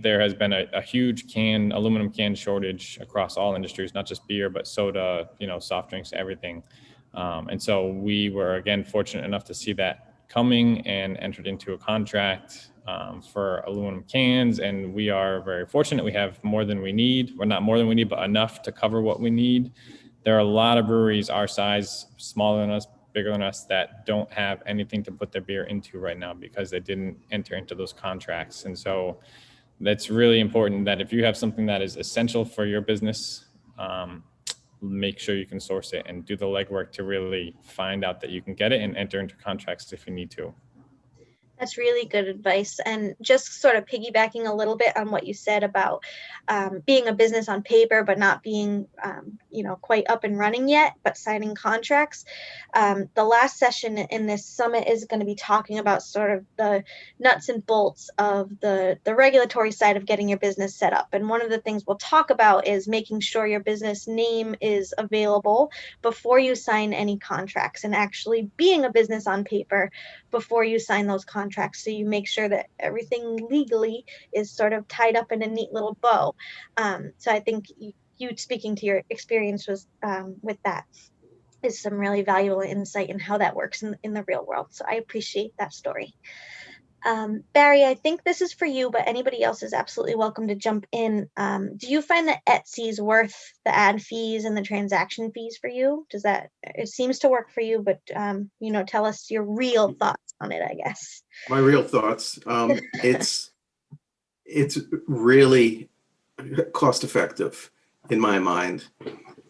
there has been a huge aluminum can shortage across all industries, not just beer, but soda, soft drinks, everything. And so we were, again, fortunate enough to see that coming and entered into a contract for aluminum cans. And we are very fortunate. We have more than we need. Well, not more than we need, but enough to cover what we need. There are a lot of breweries our size, smaller than us, bigger than us, that don't have anything to put their beer into right now because they didn't enter into those contracts. And so that's really important that if you have something that is essential for your business, make sure you can source it and do the legwork to really find out that you can get it and enter into contracts if you need to. That's really good advice. And just sort of piggybacking a little bit on what you said about being a business on paper, but not being, quite up and running yet, but signing contracts. The last session in this summit is going to be talking about sort of the nuts and bolts of the regulatory side of getting your business set up. And one of the things we'll talk about is making sure your business name is available before you sign any contracts, and actually being a business on paper before you sign those contracts, so you make sure that everything legally is sort of tied up in a neat little bow. So I think you speaking to your experience with that is some really valuable insight in how that works in the real world. So I appreciate that story. Barry, I think this is for you, but anybody else is absolutely welcome to jump in. Do you find that Etsy is worth the ad fees and the transaction fees for you? It seems to work for you, but tell us your real thoughts on it, I guess. My real thoughts, it's really cost effective in my mind.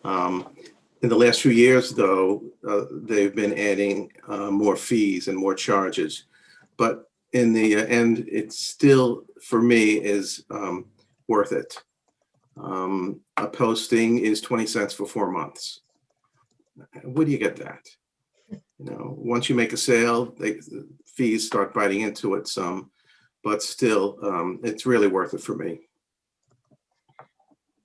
In the last few years, though, they've been adding more fees and more charges, but in the end, it's still, for me, is worth it. A posting is 20 cents for 4 months. Where do you get that? Once you make a sale, the fees start biting into it some, but still, it's really worth it for me.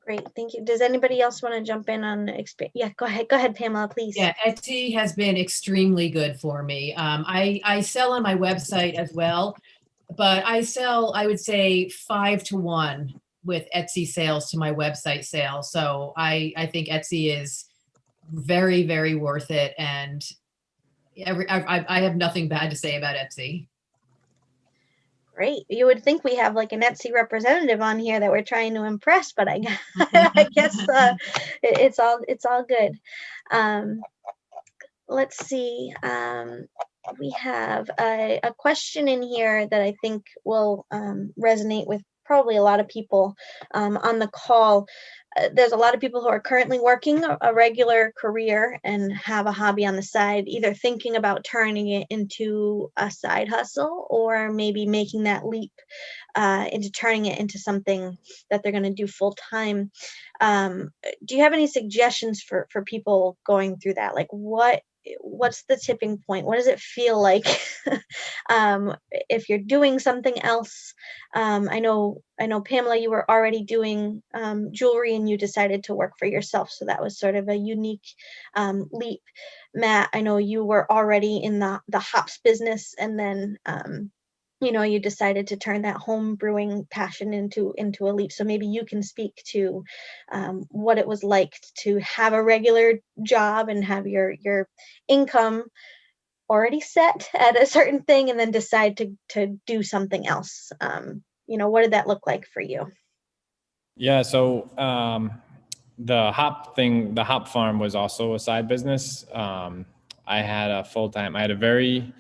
Great, thank you. Does anybody else want to jump in on experience? Yeah, go ahead, Pamela, please. Yeah, Etsy has been extremely good for me. I sell on my website as well, but I sell, I would say, 5 to 1 with Etsy sales to my website sales. So I think Etsy is very, very worth it. And I have nothing bad to say about Etsy. Great. You would think we have like an Etsy representative on here that we're trying to impress, but I guess it's all good. Let's see. We have a question in here that I think will resonate with probably a lot of people on the call. There's a lot of people who are currently working a regular career and have a hobby on the side, either thinking about turning it into a side hustle or maybe making that leap into turning it into something that they're going to do full time. Do you have any suggestions for people going through that? Like what's the tipping point? What does it feel like if you're doing something else? I know Pamela, you were already doing jewelry and you decided to work for yourself, so that was sort of a unique leap. Matt, I know you were already in the hops business and then you decided to turn that home brewing passion into a leap. So maybe you can speak to what it was like to have a regular job and have your income already set at a certain thing and then decide to do something else. What did that look like for you? Yeah, so the hop farm was also a side business. I had a very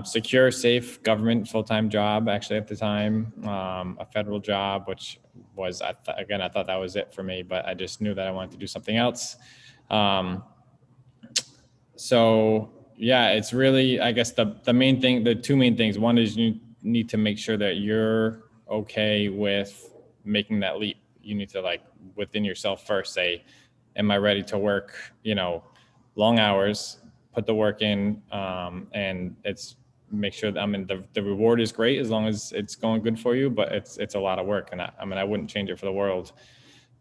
secure, safe government full-time job actually at the time, a federal job, which was, I thought that was it for me, but I just knew that I wanted to do something else. So yeah, it's really, I guess the two main things. One is you need to make sure that you're okay with making that leap. You need to, like, within yourself first say, am I ready to work, long hours, put the work in, and make sure that, the reward is great as long as it's going good for you, but it's a lot of work. And I wouldn't change it for the world.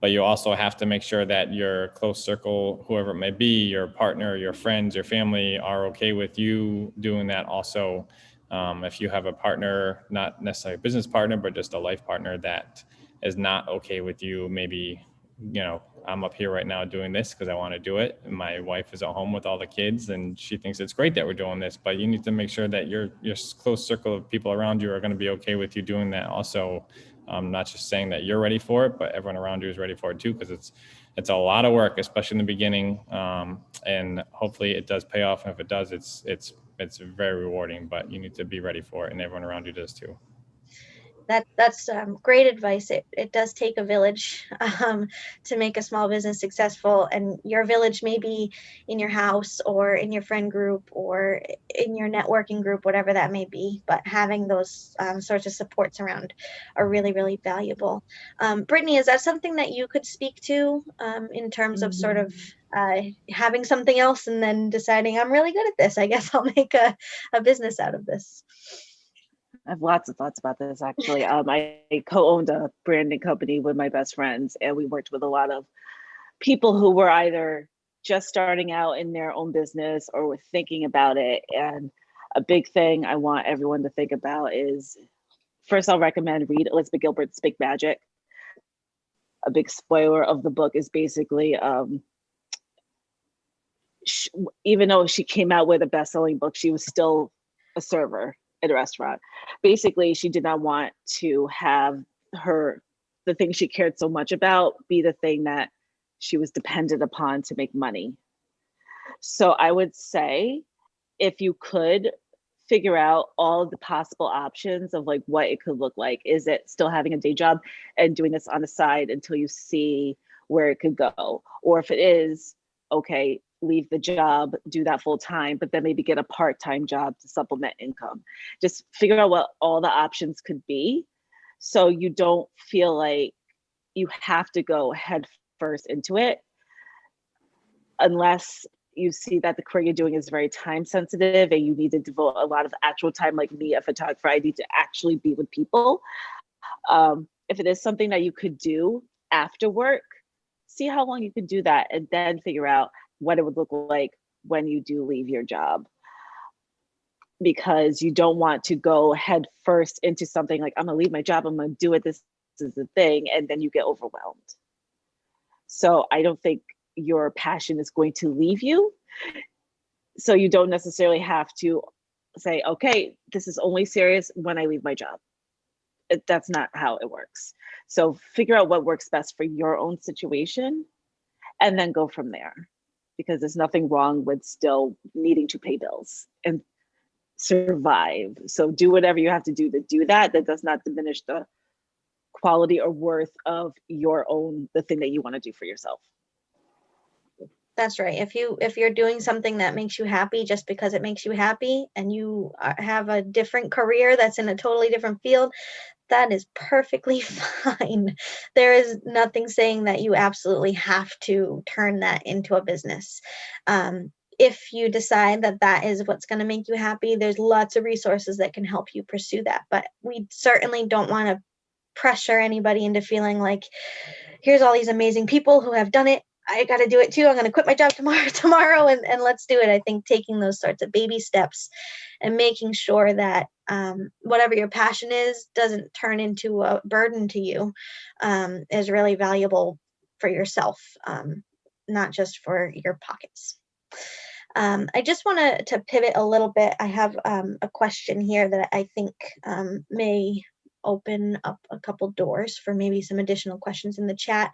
But you also have to make sure that your close circle, whoever it may be, your partner, your friends, your family, are okay with you doing that also. If you have a partner, not necessarily a business partner, but just a life partner that is not okay with you, maybe, I'm up here right now doing this because I want to do it. And my wife is at home with all the kids and she thinks it's great that we're doing this, but you need to make sure that your close circle of people around you are going to be okay with you doing that also. Not just saying that you're ready for it, but everyone around you is ready for it too, because it's a lot of work, especially in the beginning. And hopefully it does pay off. And if it does, it's very rewarding, but you need to be ready for it, and everyone around you does too. That's great advice. It does take a village to make a small business successful, and your village may be in your house or in your friend group or in your networking group, whatever that may be. But having those sorts of supports around are really, really valuable. Brittanny, is that something that you could speak to in terms of sort of having something else and then deciding, I'm really good at this, I guess I'll make a business out of this? I have lots of thoughts about this, actually. I co-owned a branding company with my best friends, and we worked with a lot of people who were either just starting out in their own business or were thinking about it. And a big thing I want everyone to think about is, first, I'll recommend read Elizabeth Gilbert's Big Magic. A big spoiler of the book is basically, even though she came out with a best-selling book, she was still a server at a restaurant. Basically, she did not want to have the thing she cared so much about be the thing that she was dependent upon to make money. So I would say, if you could figure out all of the possible options of like what it could look like, is it still having a day job and doing this on the side until you see where it could go? Or if it is, okay, leave the job, do that full time, but then maybe get a part-time job to supplement income. Just figure out what all the options could be, so you don't feel like you have to go head first into it, unless you see that the career you're doing is very time sensitive and you need to devote a lot of actual time. Like me, a photographer, I need to actually be with people. If it is something that you could do after work, see how long you can do that, and then figure out what it would look like when you do leave your job. Because you don't want to go head first into something like, I'm gonna leave my job, I'm gonna do it, this is the thing, and then you get overwhelmed. So I don't think your passion is going to leave you. So you don't necessarily have to say, okay, this is only serious when I leave my job. That's not how it works. So figure out what works best for your own situation and then go from there. Because there's nothing wrong with still needing to pay bills and survive. So do whatever you have to do that. That does not diminish the quality or worth of the thing that you want to do for yourself. That's right. If you're doing something that makes you happy just because it makes you happy, and you have a different career that's in a totally different field, that is perfectly fine. There is nothing saying that you absolutely have to turn that into a business. If you decide that that is what's going to make you happy, there's lots of resources that can help you pursue that. But we certainly don't want to pressure anybody into feeling like, here's all these amazing people who have done it, I got to do it too. I'm going to quit my job tomorrow and let's do it. I think taking those sorts of baby steps and making sure that whatever your passion is doesn't turn into a burden to you, is really valuable for yourself, not just for your pockets. I just want to pivot a little bit. I have a question here that I think may open up a couple doors for maybe some additional questions in the chat.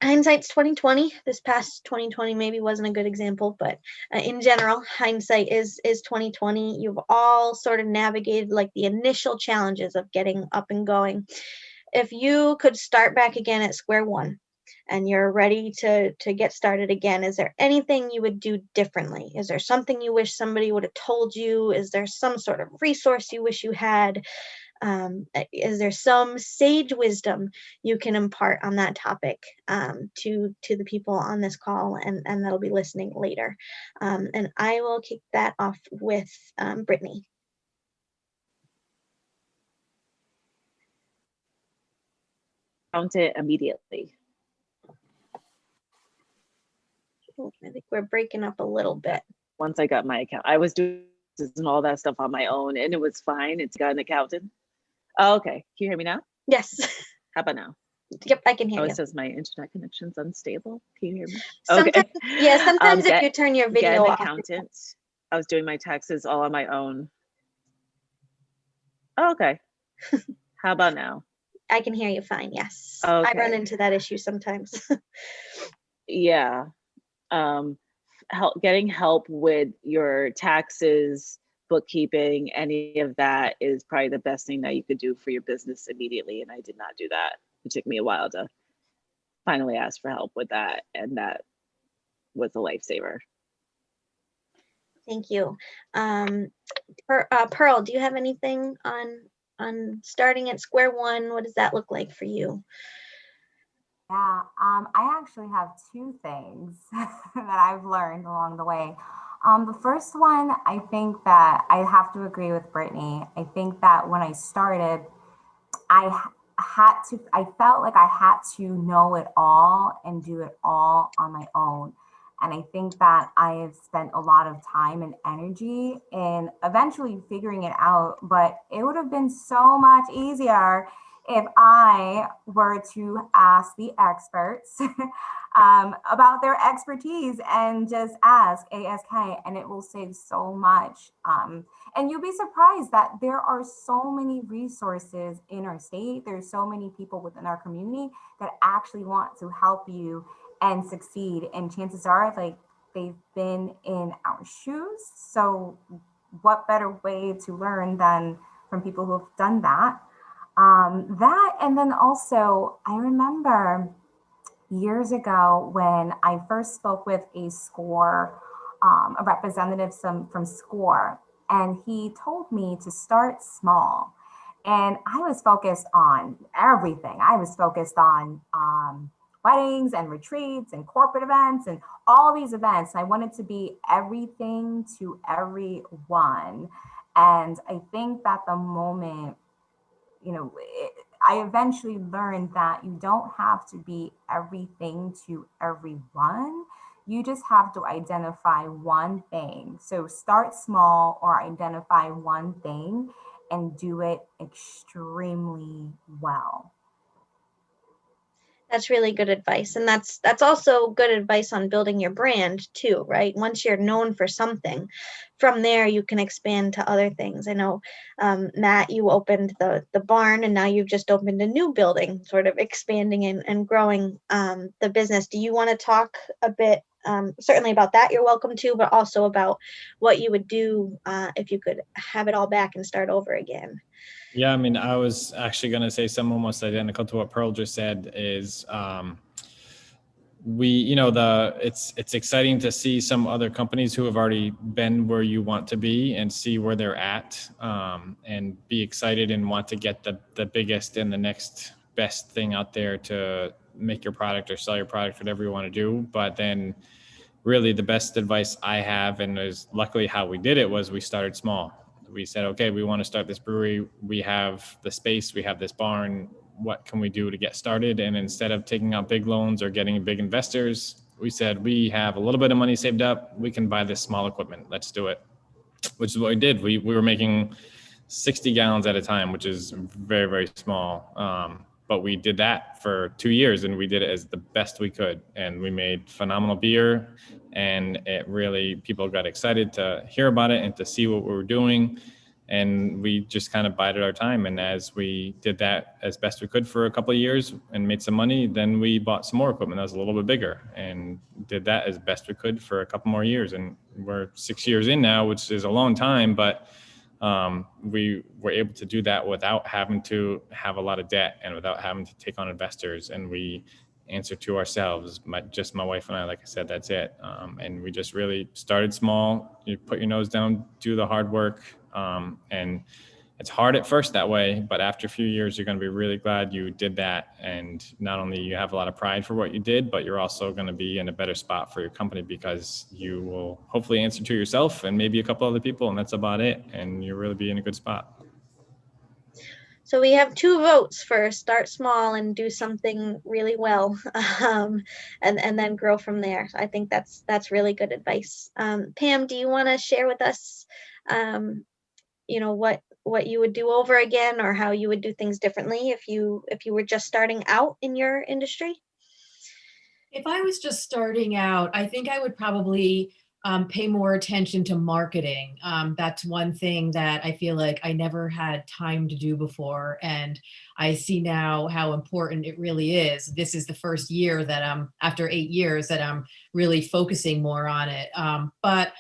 Hindsight's 2020. This past 2020 maybe wasn't a good example, but in general, hindsight is 2020. You've all sort of navigated like the initial challenges of getting up and going. If you could start back again at square one and you're ready to get started again, is there anything you would do differently? Is there something you wish somebody would have told you? Is there some sort of resource you wish you had? Is there some sage wisdom you can impart on that topic to the people on this call and that'll be listening later? And I will kick that off with Brittanny. Count it immediately. Oh, I think we're breaking up a little bit. Once I got my account, I was doing all that stuff on my own and it was fine. It's got an accountant. Oh, okay. Can you hear me now? Yes. How about now? Yep, I can hear Oh, you. it says my internet connection's unstable. Can you hear me? Sometimes, okay. Yeah, sometimes if you turn your Get video an off. accountant. I was doing my taxes all on my own. Oh, okay. How about now? I can hear you fine, yes. Okay. I run into that issue sometimes. Yeah. Getting help with your taxes, bookkeeping, any of that is probably the best thing that you could do for your business immediately. And I did not do that. It took me a while to finally ask for help with that. And that was a lifesaver. Thank you. Pearl, do you have anything on starting at square one? What does that look like for you? Yeah, I actually have two things that I've learned along the way. The first one, I think that I have to agree with Brittanny. I think that when I started, I felt like I had to know it all and do it all on my own. And I think that I have spent a lot of time and energy in eventually figuring it out, but it would have been so much easier if I were to ask the experts about their expertise and just ask, and it will save so much. And you'll be surprised that there are so many resources in our state. There's so many people within our community that actually want to help you and succeed. And chances are, like, they've been in our shoes. So what better way to learn than from people who have done that? And then also, I remember years ago when I first spoke with a representative from SCORE, and he told me to start small. And I was focused on everything. I was focused on weddings and retreats and corporate events and all these events. I wanted to be everything to everyone. And I think that the moment, I eventually learned that you don't have to be everything to everyone. You just have to identify one thing. So start small or identify one thing and do it extremely well. That's really good advice. And that's also good advice on building your brand too, right? Once you're known for something, from there you can expand to other things. I know, Matt, you opened the barn and now you've just opened a new building, sort of expanding and growing the business. Do you want to talk a bit, certainly about that, you're welcome to, but also about what you would do if you could have it all back and start over again? Yeah, I mean, I was actually going to say something almost identical to what Pearl just said is it's exciting to see some other companies who have already been where you want to be and see where they're at and be excited and want to get the biggest and the next best thing out there to make your product or sell your product, whatever you want to do. But then really the best advice I have, and is luckily how we did it, was we started small. We said, okay, we want to start this brewery. We have the space, we have this barn. What can we do to get started? And instead of taking out big loans or getting big investors, we said, we have a little bit of money saved up. We can buy this small equipment. Let's do it. which is what we did. We were making 60 gallons at a time, which is very, very small. But we did that for 2 years, and we did it as the best we could. And we made phenomenal beer, and it really, people got excited to hear about it and to see what we were doing. And we just kind of bided our time. And as we did that as best we could for a couple of years and made some money, then we bought some more equipment that was a little bit bigger and did that as best we could for a couple more years. And we're 6 years in now, which is a long time, but we were able to do that without having to have a lot of debt and without having to take on investors. And we answer to ourselves, just my wife and I, like I said, that's it. And we just really started small. You put your nose down, do the hard work. And it's hard at first that way, but after a few years, you're going to be really glad you did that. And not only you have a lot of pride for what you did, but you're also going to be in a better spot for your company because you will hopefully answer to yourself and maybe a couple other people, and that's about it. And you'll really be in a good spot. So we have 2 votes for start small and do something really well, and then grow from there. I think that's really good advice. Pam, do you want to share with us, what you would do over again, or how you would do things differently if you were just starting out in your industry? If I was just starting out, I think I would probably pay more attention to marketing. That's one thing that I feel like I never had time to do before. And I see now how important it really is. This is the first year that after 8 years, that I'm really focusing more on it. But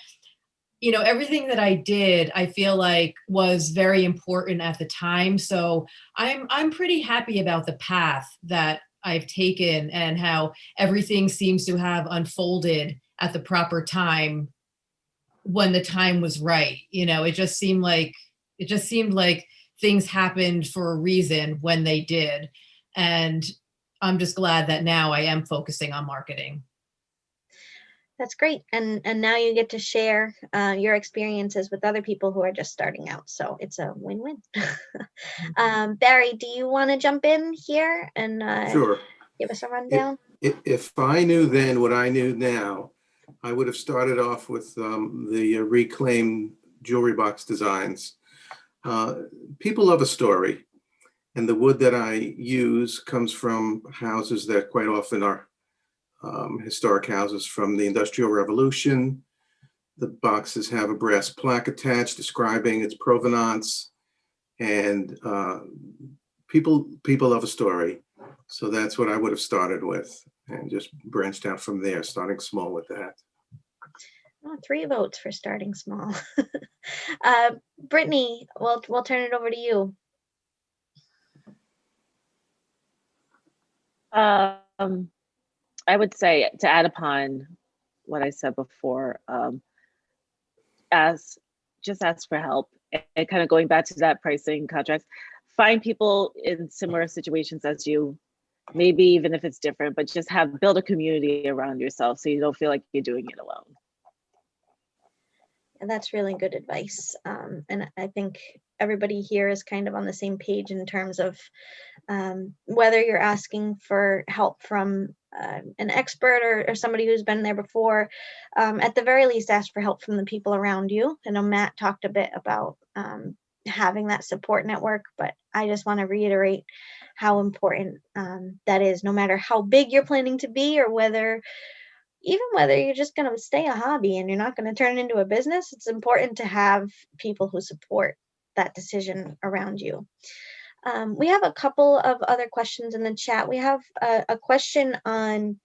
everything that I did, I feel like was very important at the time. So I'm pretty happy about the path that I've taken and how everything seems to have unfolded at the proper time when the time was right. It just seemed like things happened for a reason when they did. And I'm just glad that now I am focusing on marketing. That's great. And now you get to share your experiences with other people who are just starting out. So it's a win-win. Barry, do you want to jump in here and Sure. give us a rundown? If I knew then what I knew now, I would have started off with the reclaimed jewelry box designs. People love a story, and the wood that I use comes from houses that quite often are historic houses from the Industrial Revolution. The boxes have a brass plaque attached describing its provenance, and people love a story. So that's what I would have started with, and just branched out from there, starting small with that. 3 votes for starting small. Brittanny, we'll turn it over to you. I would say, to add upon what I said before, ask for help, and kind of going back to that pricing contracts, find people in similar situations as you, maybe even if it's different, but just build a community around yourself so you don't feel like you're doing it alone. And that's really good advice. And I think everybody here is kind of on the same page in terms of whether you're asking for help from an expert or somebody who's been there before. At the very least, ask for help from the people around you. I know Matt talked a bit about having that support network, but I just want to reiterate how important that is, no matter how big you're planning to be, or whether you're just going to stay a hobby and you're not going to turn it into a business. It's important to have people who support that decision around you. We have a couple of other questions in the chat. We have a question on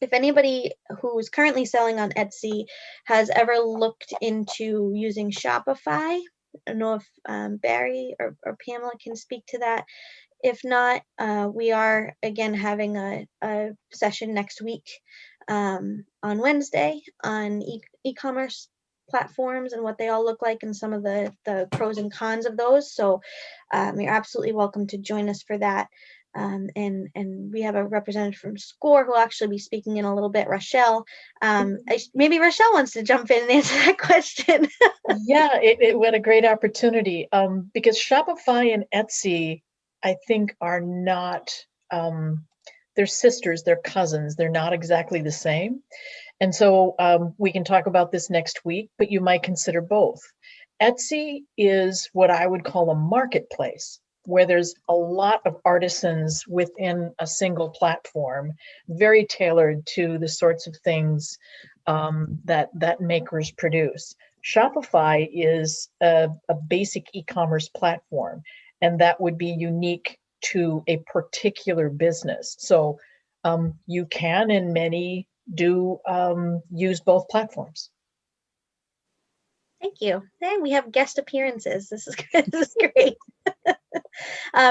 if anybody who's currently selling on Etsy has ever looked into using Shopify. I don't know if Barry or Pamela can speak to that. If not, we are again having a session next week on Wednesday on e-commerce platforms and what they all look like and some of the pros and cons of those. So you're absolutely welcome to join us for that. And we have a representative from SCORE who will actually be speaking in a little bit, Rochelle. Maybe Rochelle wants to jump in and answer that question. Yeah, what a great opportunity. Because Shopify and Etsy, I think, are not, they're sisters, they're cousins, they're not exactly the same. And so we can talk about this next week, but you might consider both. Etsy is what I would call a marketplace, where there's a lot of artisans within a single platform, very tailored to the sorts of things that makers produce. Shopify is a basic e-commerce platform, and that would be unique to a particular business. So you can, and many do, use both platforms. Thank you. Then we have guest appearances. This is this is great.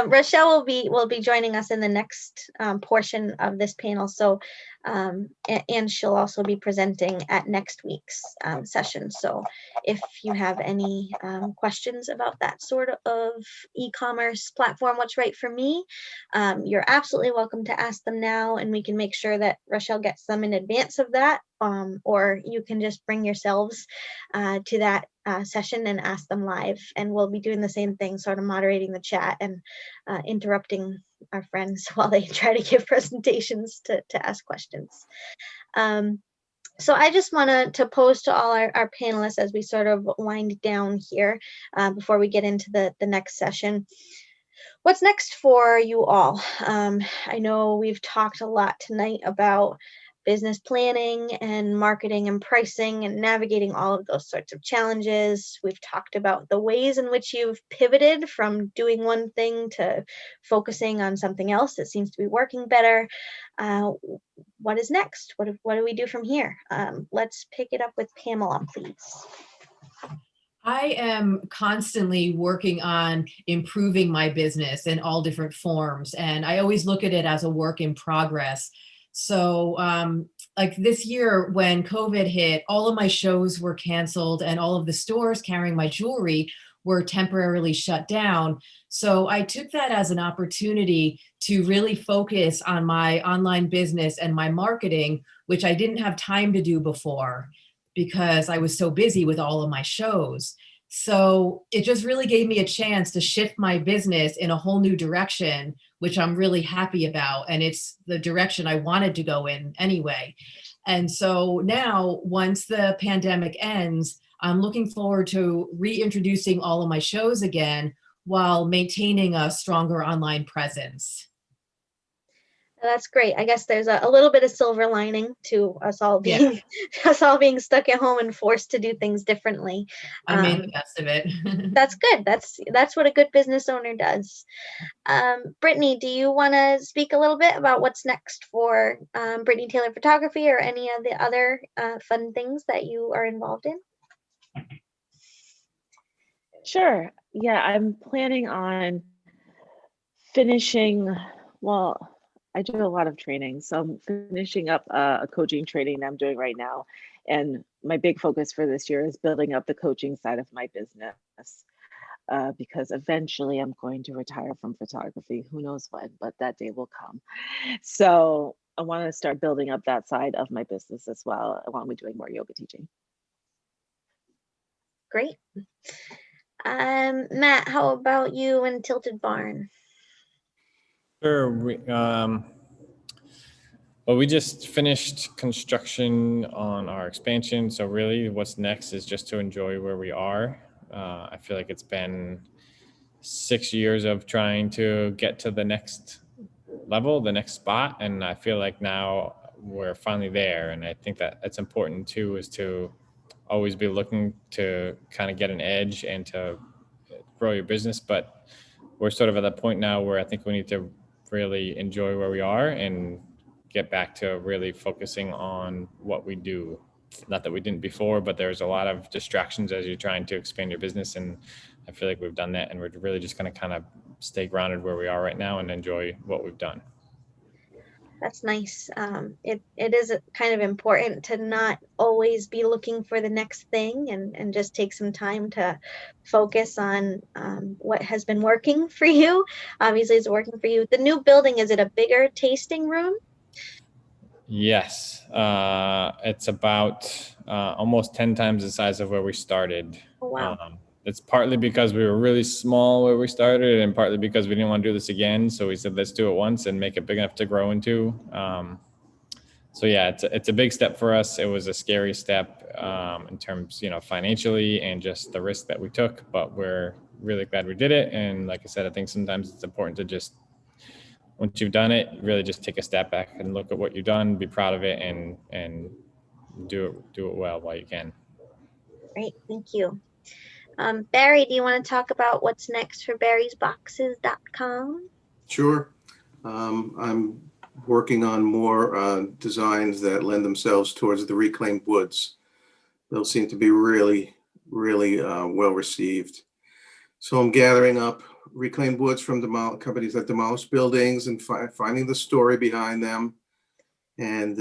Rochelle will be joining us in the next portion of this panel. So, and she'll also be presenting at next week's session. So, if you have any questions about that sort of e-commerce platform, what's right for me, you're absolutely welcome to ask them now, and we can make sure that Rochelle gets them in advance of that. Or you can just bring yourselves to that session and ask them live, and we'll be doing the same thing, sort of moderating the chat and interrupting our friends while they try to give presentations to ask questions. So I just want to pose to all our panelists as we sort of wind down here before we get into the next session. What's next for you all? I know we've talked a lot tonight about business planning and marketing and pricing and navigating all of those sorts of challenges. We've talked about the ways in which you've pivoted from doing one thing to focusing on something else that seems to be working better. What is next? What do we do from here? Let's pick it up with Pamela, please. I am constantly working on improving my business in all different forms, and I always look at it as a work in progress. So like this year when COVID hit, all of my shows were canceled and all of the stores carrying my jewelry were temporarily shut down. So I took that as an opportunity to really focus on my online business and my marketing, which I didn't have time to do before because I was so busy with all of my shows. So it just really gave me a chance to shift my business in a whole new direction, which I'm really happy about. And it's the direction I wanted to go in anyway. And so now, once the pandemic ends, I'm looking forward to reintroducing all of my shows again while maintaining a stronger online presence. That's great. I guess there's a little bit of silver lining to us all being being stuck at home and forced to do things differently. I made the best of it. That's good. That's what a good business owner does. Brittanny, do you want to speak a little bit about what's next for Brittanny Taylor Photography or any of the other fun things that you are involved in? Sure. Yeah, I'm planning on finishing, well, I do a lot of training, so I'm finishing up a coaching training that I'm doing right now. And my big focus for this year is building up the coaching side of my business because eventually I'm going to retire from photography. Who knows when, but that day will come. So I want to start building up that side of my business as well, along with doing more yoga teaching. Great. Matt, how about you and Tilted Barn? Sure. Well, we just finished construction on our expansion. So really what's next is just to enjoy where we are. I feel like it's been 6 years of trying to get to the next level, the next spot. And I feel like now we're finally there. And I think that it's important too, is to always be looking to kind of get an edge and to grow your business. But we're sort of at that point now where I think we need to really enjoy where we are and get back to really focusing on what we do. Not that we didn't before, but there's a lot of distractions as you're trying to expand your business. And I feel like we've done that, and we're really just going to kind of stay grounded where we are right now and enjoy what we've done. That's nice. It is kind of important to not always be looking for the next thing and just take some time to focus on what has been working for you. Obviously, it's working for you. The new building, is it a bigger tasting room? Yes. It's about almost 10 times the size of where we started. Oh, wow. It's partly because we were really small where we started, and partly because we didn't want to do this again. So we said, let's do it once and make it big enough to grow into. So yeah, it's a big step for us. It was a scary step in terms, financially and just the risk that we took, but we're really glad we did it. And like I said, I think sometimes it's important to just, once you've done it, really just take a step back and look at what you've done, be proud of it, and do it well while you can. Great, thank you. Barry, do you want to talk about what's next for barrysboxes.com? Sure. I'm working on more designs that lend themselves towards the reclaimed woods. They'll seem to be really, really well received. So I'm gathering up reclaimed woods from companies that demolish buildings and finding the story behind them. And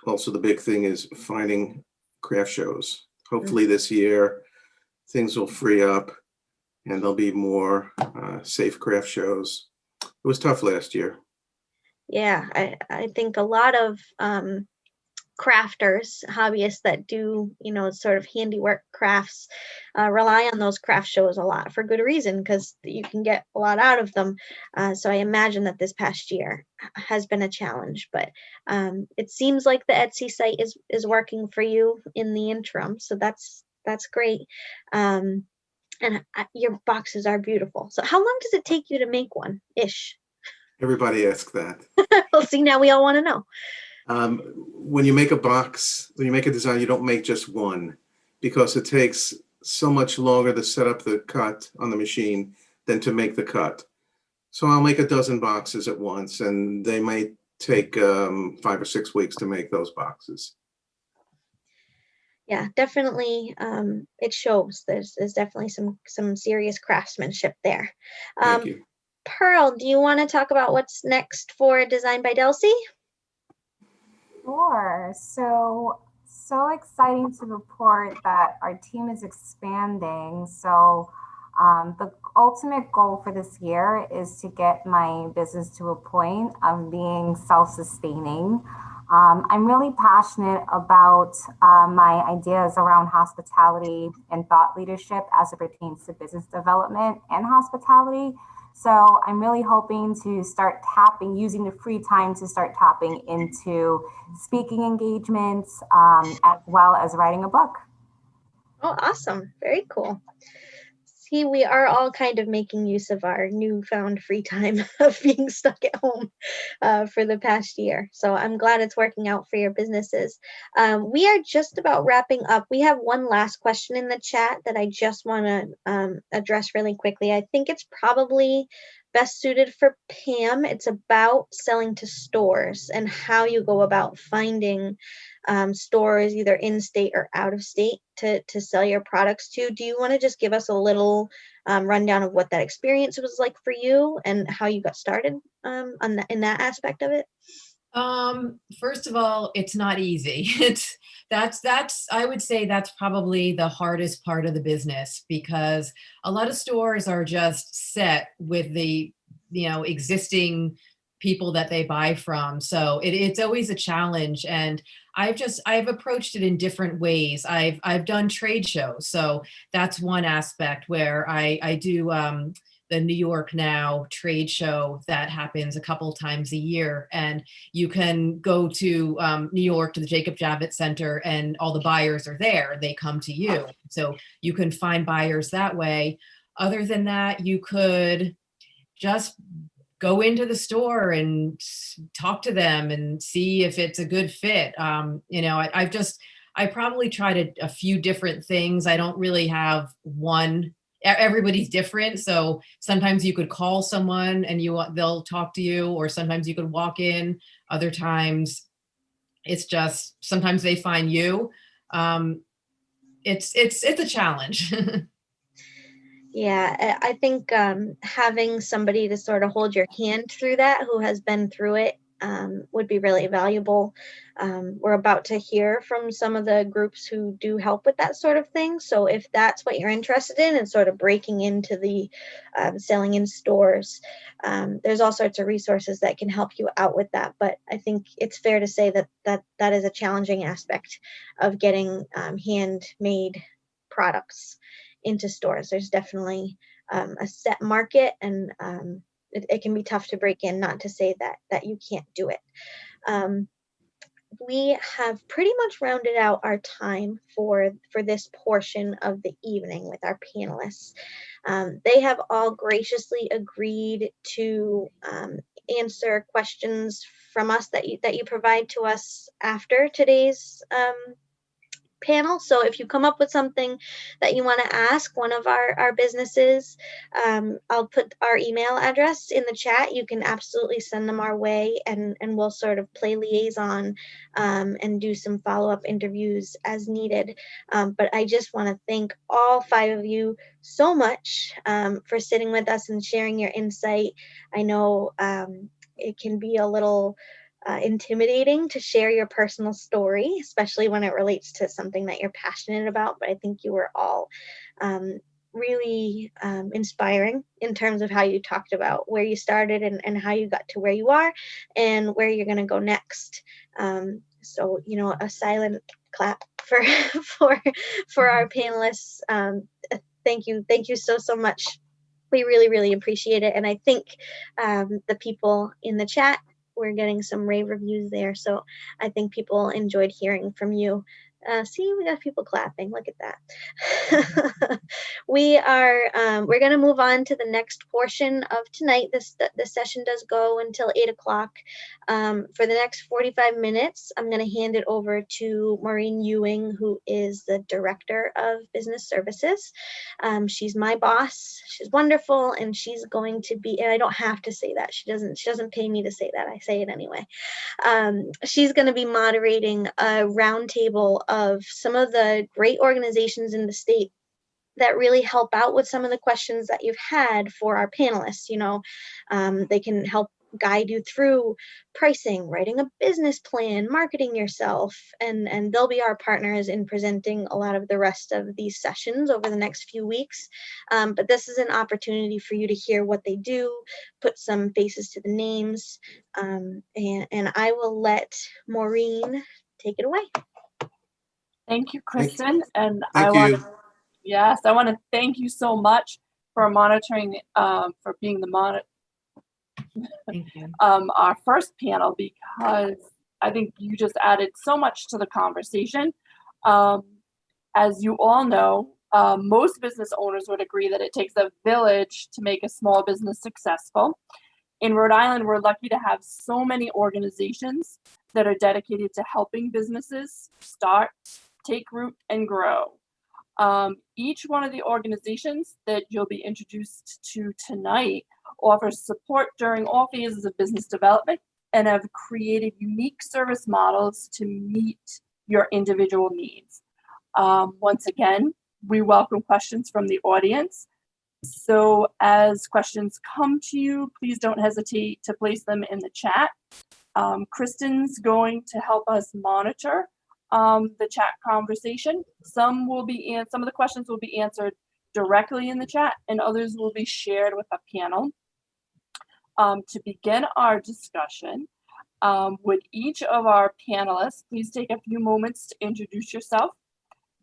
also the big thing is finding craft shows. Hopefully this year things will free up and there'll be more safe craft shows. It was tough last year. Yeah, I think a lot of crafters, hobbyists that do, sort of handiwork crafts rely on those craft shows a lot for good reason, because you can get a lot out of them. So I imagine that this past year has been a challenge, but it seems like the Etsy site is working for you in the interim. So that's great. And your boxes are beautiful. So how long does it take you to make one ish? Everybody asks that. Well, see, now we all want to know. When you make a box, when you make a design, you don't make just one, because it takes so much longer to set up the cut on the machine than to make the cut. So I'll make a dozen boxes at once, and they might take 5 or 6 weeks to make those boxes. Yeah, definitely. It shows. There's definitely some serious craftsmanship there. Thank you. Pearl, do you want to talk about what's next for Design by Delsi? Sure. So exciting to report that our team is expanding. So the ultimate goal for this year is to get my business to a point of being self-sustaining. I'm really passionate about my ideas around hospitality and thought leadership as it pertains to business development and hospitality. So I'm really hoping to start using the free time to start tapping into speaking engagements, as well as writing a book. Oh, awesome. Very cool. See, we are all kind of making use of our newfound free time of being stuck at home for the past year. So I'm glad it's working out for your businesses. We are just about wrapping up. We have one last question in the chat that I just want to address really quickly. I think it's probably best suited for Pam. It's about selling to stores and how you go about finding stores either in state or out of state to sell your products to. Do you want to just give us a little rundown of what that experience was like for you and how you got started in that aspect of it? First of all, it's not easy. I would say that's probably the hardest part of the business, because a lot of stores are just set with the, existing people that they buy from. So it's always a challenge. And I've approached it in different ways. I've done trade shows. So that's one aspect where I do the New York Now trade show that happens a couple times a year. And you can go to New York to the Jacob Javits Center, and all the buyers are there. They come to you. So you can find buyers that way. Other than that, you could just go into the store and talk to them and see if it's a good fit. I probably tried a few different things. I don't really have one. Everybody's different. So sometimes you could call someone and they'll talk to you, or sometimes you could walk in. Other times it's just, sometimes they find you. It's a challenge. Yeah, I think having somebody to sort of hold your hand through that, who has been through it, would be really valuable. We're about to hear from some of the groups who do help with that sort of thing. So if that's what you're interested in, and sort of breaking into the selling in stores, there's all sorts of resources that can help you out with that. But I think it's fair to say that is a challenging aspect of getting handmade products into stores. There's definitely a set market, and it can be tough to break in, not to say that you can't do it. we have pretty much rounded out our time for this portion of the evening with our panelists. They have all graciously agreed to answer questions from us that you provide to us after today's panel. So if you come up with something that you want to ask one of our businesses, I'll put our email address in the chat. You can absolutely send them our way, and we'll sort of play liaison and do some follow-up interviews as needed. But I just want to thank all 5 of you so much for sitting with us and sharing your insight. I know it can be a little intimidating to share your personal story, especially when it relates to something that you're passionate about. But I think you were all really inspiring in terms of how you talked about where you started and how you got to where you are and where you're going to go next. So, you know, a silent clap for for our panelists. Thank you so much. We really appreciate it. And I think the people in the chat, we're getting some rave reviews there. So I think people enjoyed hearing from you. See, we got people clapping. Look at that. We're going to move on to the next portion of tonight. The session does go until 8 o'clock. For the next 45 minutes, I'm going to hand it over to Maureen Ewing, who is the Director of Business Services. She's my boss. She's wonderful, and she's going to be, and I don't have to say that. She doesn't pay me to say that. I say it anyway. She's going to be moderating a roundtable of some of the great organizations in the state that really help out with some of the questions that you've had for our panelists. You know, they can help guide you through pricing, writing a business plan, marketing yourself, and they'll be our partners in presenting a lot of the rest of these sessions over the next few weeks. But this is an opportunity for you to hear what they do, put some faces to the names, and I will let Maureen take it away. Thank you, Kristen. And Thank you. Yes, I want to thank you so much for monitoring, for being the monitor. Thank you. Our first panel, because I think you just added so much to the conversation. As you all know, most business owners would agree that it takes a village to make a small business successful. In Rhode Island, we're lucky to have so many organizations that are dedicated to helping businesses start, take root, and grow. Each one of the organizations that you'll be introduced to tonight offers support during all phases of business development and have created unique service models to meet your individual needs. Once again, we welcome questions from the audience. So as questions come to you, please don't hesitate to place them in the chat. Kristen's going to help us monitor the chat conversation. Some of the questions will be answered directly in the chat, and others will be shared with a panel. To begin our discussion, would each of our panelists please take a few moments to introduce yourself,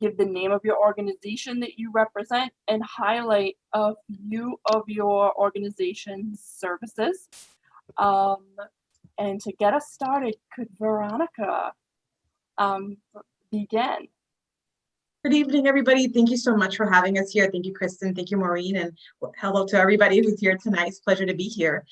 give the name of your organization that you represent, and highlight a few of your organization's services. And to get us started, could Veronica begin? Good evening, everybody. Thank you so much for having us here. Thank you, Kristen. Thank you, Maureen. And hello to everybody who's here tonight. It's a pleasure to be here.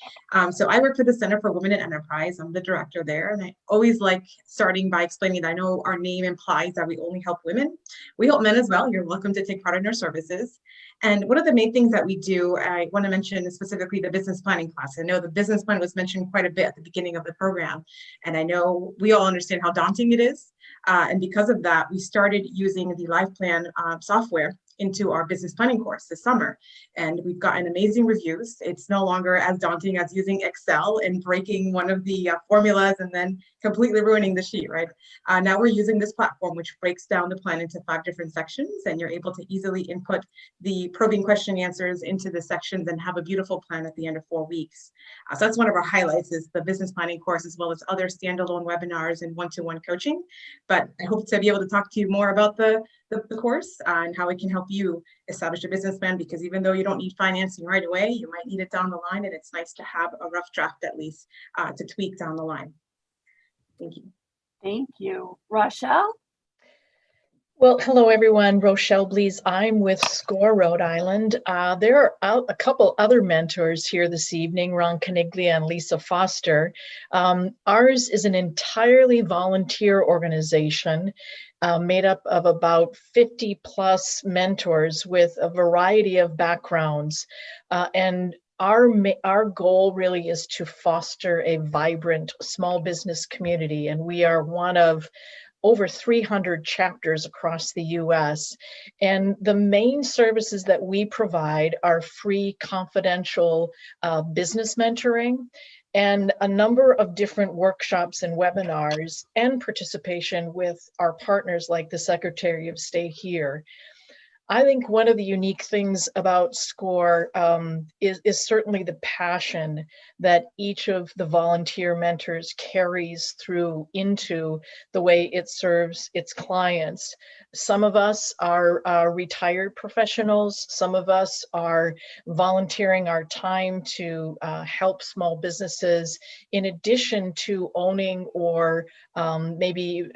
So I work for the Center for Women in Enterprise. I'm the director there. And I always like starting by explaining that I know our name implies that we only help women. We help men as well. You're welcome to take part in our services. And one of the main things that we do, I want to mention specifically the business planning class. I know the business plan was mentioned quite a bit at the beginning of the program. And I know we all understand how daunting it is. And because of that, we started using the Life Plan software into our business planning course this summer. And we've gotten amazing reviews. It's no longer as daunting as using Excel and breaking one of the formulas and then completely ruining the sheet, right? Now we're using this platform, which breaks down the plan into 5 different sections, and you're able to easily input the probing question answers into the sections and have a beautiful plan at the end of 4 weeks. So that's one of our highlights, is the business planning course, as well as other standalone webinars and one-to-one coaching. But I hope to be able to talk to you more about the course and how it can help you establish a business plan, because even though you don't need financing right away, you might need it down the line, and it's nice to have a rough draft at least to tweak down the line. Thank you. Thank you. Rochelle? Well, hello everyone. Rochelle Blees. I'm with SCORE Rhode Island. There are a couple other mentors here this evening, Ron Caniglia and Lisa Foster. Ours is an entirely volunteer organization made up of about 50 plus mentors with a variety of backgrounds. And our goal really is to foster a vibrant small business community. And we are one of over 300 chapters across the US. And the main services that we provide are free confidential business mentoring and a number of different workshops and webinars and participation with our partners like the Secretary of State here. I think one of the unique things about SCORE is certainly the passion that each of the volunteer mentors carries through into the way it serves its clients. Some of us are retired professionals. Some of us are volunteering our time to help small businesses in addition to owning or maybe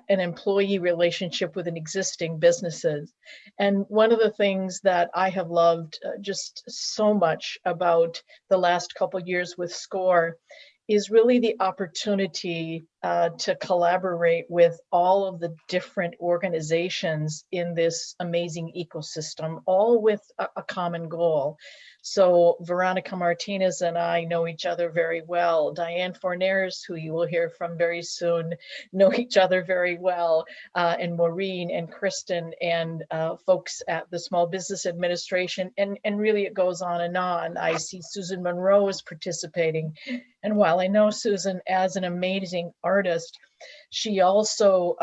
an employee relationship with an existing businesses. And one of the things that I have loved just so much about the last couple of years with SCORE is really the opportunity to collaborate with all of the different organizations in this amazing ecosystem, all with a common goal. So Veronica Martinez and I know each other very well. Diane Forners, who you will hear from very soon, know each other very well. And Maureen and Kristen and folks at the Small Business Administration. And really it goes on and on. I see Susan Monroe is participating. And while I know Susan as an amazing artist, she also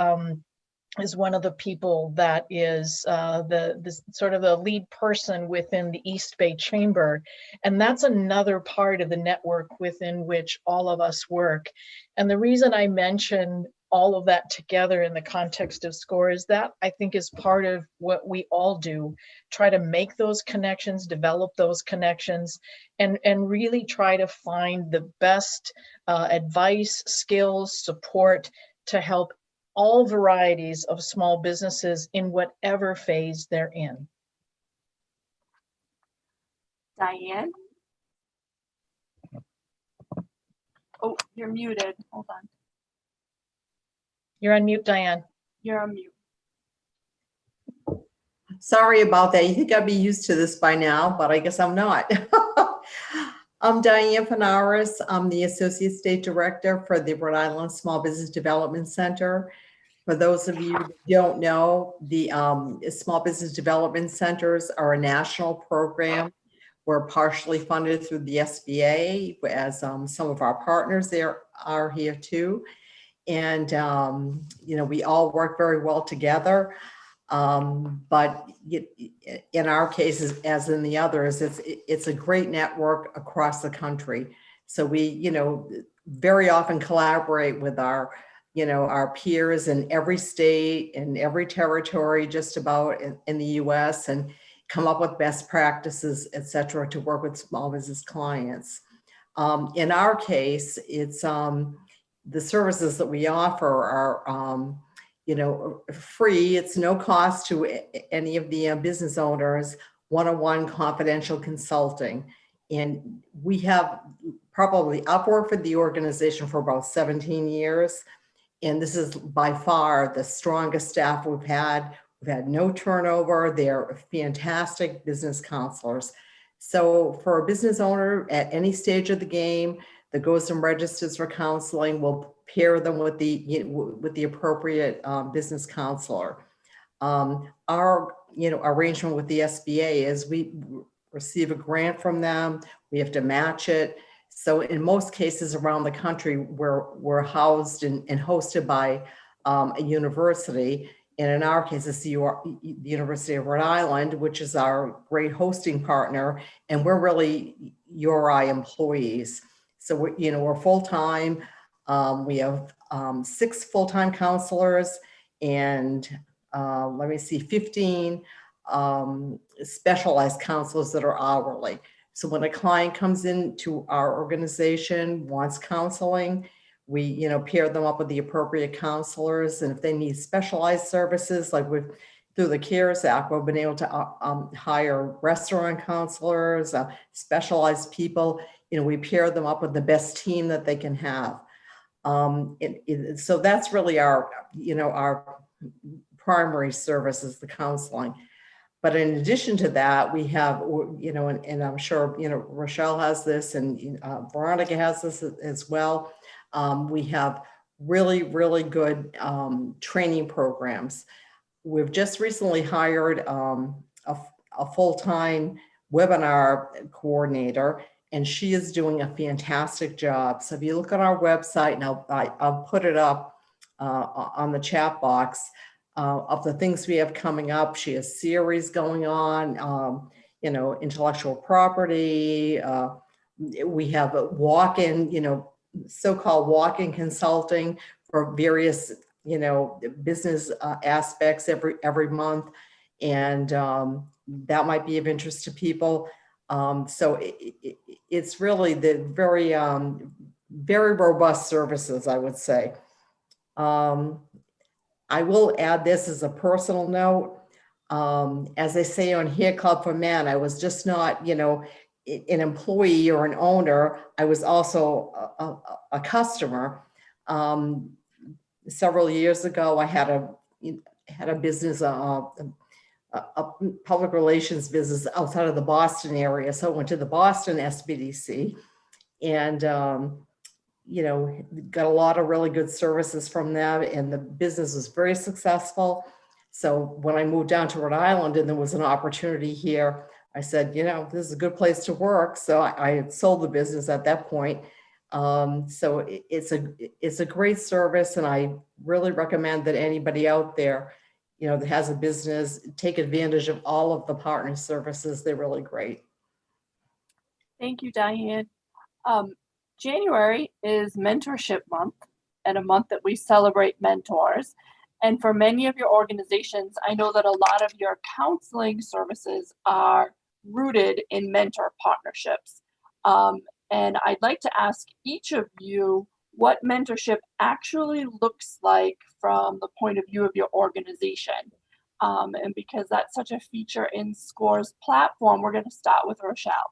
is one of the people that is the sort of the lead person within the East Bay Chamber. And that's another part of the network within which all of us work. And the reason I mention all of that together in the context of SCORE is that I think is part of what we all do, try to make those connections, develop those connections, and really try to find the best advice, skills, support to help all varieties of small businesses in whatever phase they're in. Diane? Oh, you're muted. Hold on. You're on mute, Diane. You're on mute. Sorry about that. You think I'd be used to this by now, but I guess I'm not. I'm Diane Panaris. I'm the Associate State Director for the Rhode Island Small Business Development Center. For those of you who don't know, the Small Business Development Centers are a national program. We're partially funded through the SBA, as some of our partners there are here too. And, you know, we all work very well together. But in our cases, as in the others, it's a great network across the country. So we, you know, very often collaborate with our, you know, our peers in every state and every territory, just about in the US, and come up with best practices, et cetera, to work with small business clients. In our case, it's the services that we offer are, you know, free. It's no cost to any of the business owners, one-on-one confidential consulting. And we have probably, I've worked for the organization for about 17 years. And this is by far the strongest staff we've had. We've had no turnover. They're fantastic business counselors. So for a business owner at any stage of the game that goes and registers for counseling, we'll pair them with the appropriate business counselor. Our arrangement with the SBA is we receive a grant from them. We have to match it. So in most cases around the country, we're housed and hosted by a university. And in our case, it's the University of Rhode Island, which is our great hosting partner. And we're really URI employees. So we're full-time. We have 6 full-time counselors and 15 specialized counselors that are hourly. So when a client comes into our organization, wants counseling, We, pair them up with the appropriate counselors, and if they need specialized services, like through the CARES Act, we've been able to hire restaurant counselors, specialized people. We pair them up with the best team that they can have. So that's really our primary service is the counseling. But in addition to that, we have, and I'm sure, Rochelle has this and Veronica has this as well. We have really, really good training programs. We've just recently hired a full-time webinar coordinator, and she is doing a fantastic job. So if you look on our website, and I'll put it up on the chat box of the things we have coming up. She has series going on, intellectual property. We have a walk-in, so-called walk-in consulting for various, business aspects every month. And that might be of interest to people. So it's really the very, very robust services, I would say. I will add this as a personal note. As they say on Hair Club for Men, I was just not, an employee or an owner. I was also a customer. Several years ago, I had a business, a public relations business outside of the Boston area. So I went to the Boston SBDC and, got a lot of really good services from them, and the business was very successful. So when I moved down to Rhode Island and there was an opportunity here, I said, this is a good place to work. So I had sold the business at that point. So it's a great service, and I really recommend that anybody out there, that has a business, take advantage of all of the partner services. They're really great. Thank you, Diane. January is Mentorship Month, and a month that we celebrate mentors. And for many of your organizations, I know that a lot of your counseling services are rooted in mentor partnerships. And I'd like to ask each of you what mentorship actually looks like from the point of view of your organization. And because that's such a feature in SCORE's platform, we're going to start with Rochelle.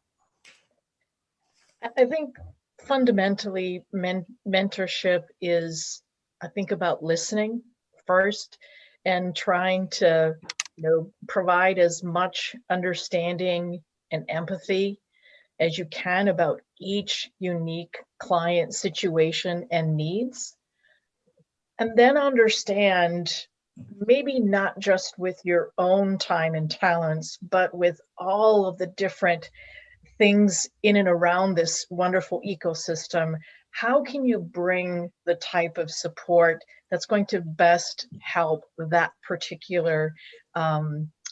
I think fundamentally mentorship is, I think, about listening first and trying to provide as much understanding and empathy as you can about each unique client situation and needs. And then understand, maybe not just with your own time and talents, but with all of the different things in and around this wonderful ecosystem, how can you bring the type of support that's going to best help that particular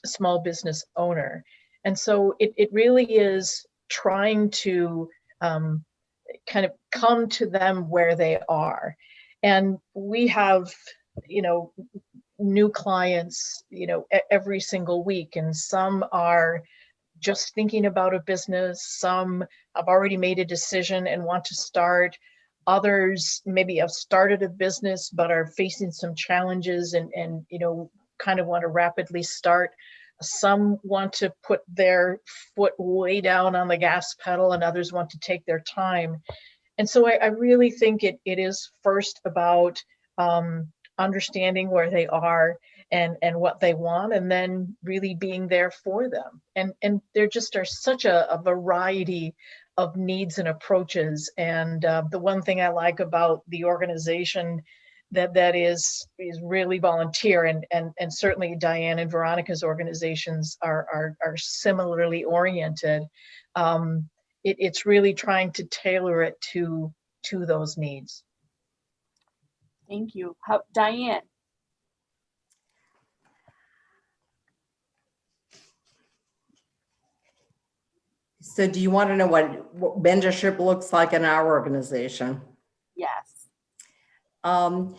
small business owner? And so it really is trying to kind of come to them where they are. And we have, new clients, every single week, and some are just thinking about a business. Some have already made a decision and want to start. Others maybe have started a business but are facing some challenges and kind of want to rapidly start. Some want to put their foot way down on the gas pedal, and others want to take their time. And so I really think it is first about understanding where they are and what they want, and then really being there for them. And there just are such a variety of needs and approaches. And the one thing I like about the organization that is really volunteer, and certainly Diane and Veronica's organizations are similarly oriented. It's really trying to tailor it to those needs. Thank you. Diane. So do you want to know what mentorship looks like in our organization? Yes. Well,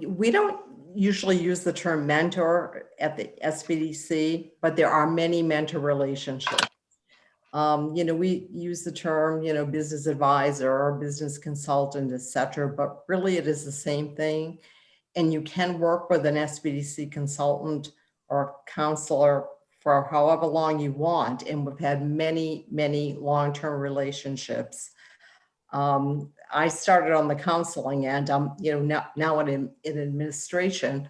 we don't usually use the term mentor at the SBDC, but there are many mentor relationships. We use the term, business advisor or business consultant, et cetera, but really it is the same thing. And you can work with an SBDC consultant or counselor for however long you want. And we've had many, many long-term relationships. I started on the counseling end. I'm, now in administration,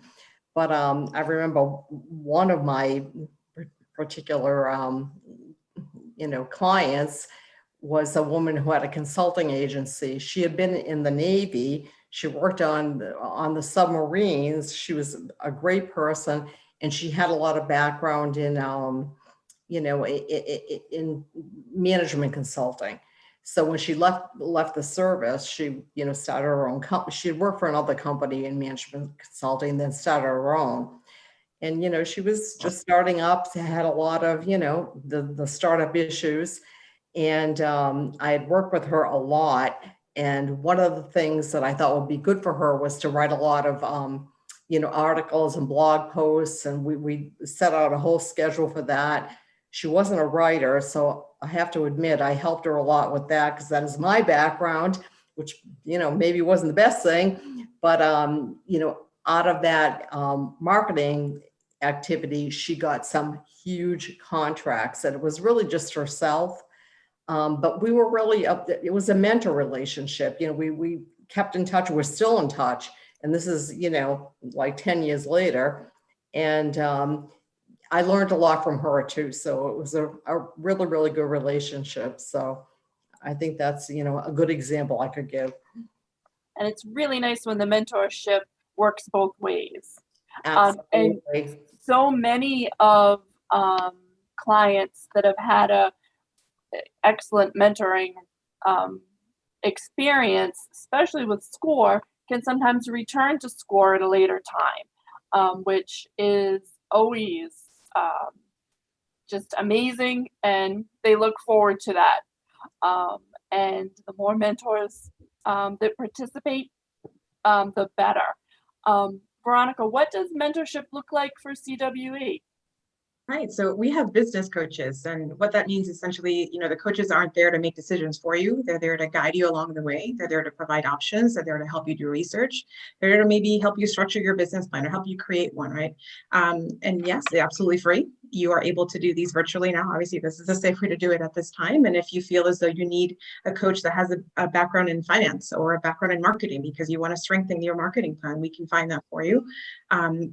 but I remember one of my particular, clients was a woman who had a consulting agency. She had been in the Navy. She worked on the submarines. She was a great person, and she had a lot of background in, in management consulting. So when she left the service, she, started her own company. She had worked for another company in management consulting, then started her own. And, she was just starting up, had a lot of, the startup issues. And I had worked with her a lot. And one of the things that I thought would be good for her was to write a lot of, articles and blog posts. And we set out a whole schedule for that. She wasn't a writer, so I have to admit, I helped her a lot with that because that is my background, which, maybe wasn't the best thing. But, out of that marketing activity, she got some huge contracts, and it was really just herself. But we were really it was a mentor relationship. We kept in touch. We're still in touch. And this is, like 10 years later. And I learned a lot from her too. So it was a really, really good relationship. So I think that's, a good example I could give. And it's really nice when the mentorship works both ways. Absolutely. And so many of clients that have had a excellent mentoring experience, especially with SCORE, can sometimes return to SCORE at a later time, which is always just amazing, and they look forward to that. And the more mentors that participate, the better. Veronica, what does mentorship look like for CWE? Right. So we have business coaches, and what that means essentially, the coaches aren't there to make decisions for you. They're there to guide you along the way. They're there to provide options. They're there to help you do research. They're there to maybe help you structure your business plan or help you create one, right? And yes, they're absolutely free. You are able to do these virtually now. Obviously, this is a safe way to do it at this time. And if you feel as though you need a coach that has a background in finance or a background in marketing because you want to strengthen your marketing plan, we can find that for you.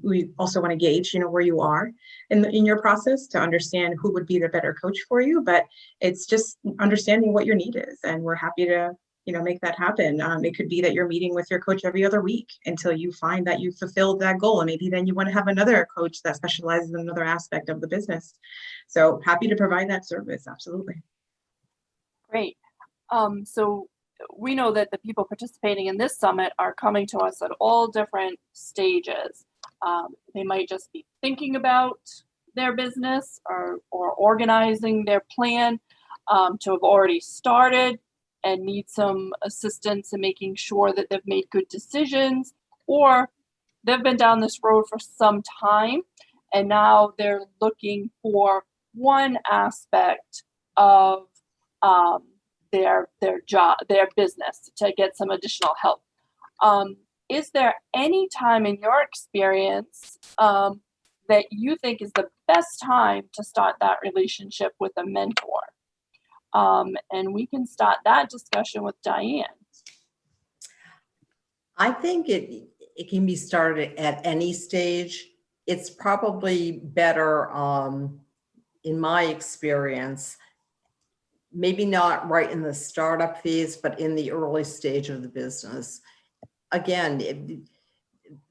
We also want to gauge, where you are in your process to understand who would be the better coach for you. But it's just understanding what your need is, and we're happy to make that happen. It could be that you're meeting with your coach every other week until you find that you fulfilled that goal, and maybe then you want to have another coach that specializes in another aspect of the business. So happy to provide that service. Absolutely. Great. So we know that the people participating in this summit are coming to us at all different stages. They might just be thinking about their business or organizing their plan, to have already started and need some assistance in making sure that they've made good decisions, or they've been down this road for some time and now they're looking for one aspect of their job, their business, to get some additional help. Is there any time in your experience that you think is the best time to start that relationship with a mentor? And we can start that discussion with Diane. I think it can be started at any stage. It's probably better, in my experience, maybe not right in the startup phase, but in the early stage of the business. Again,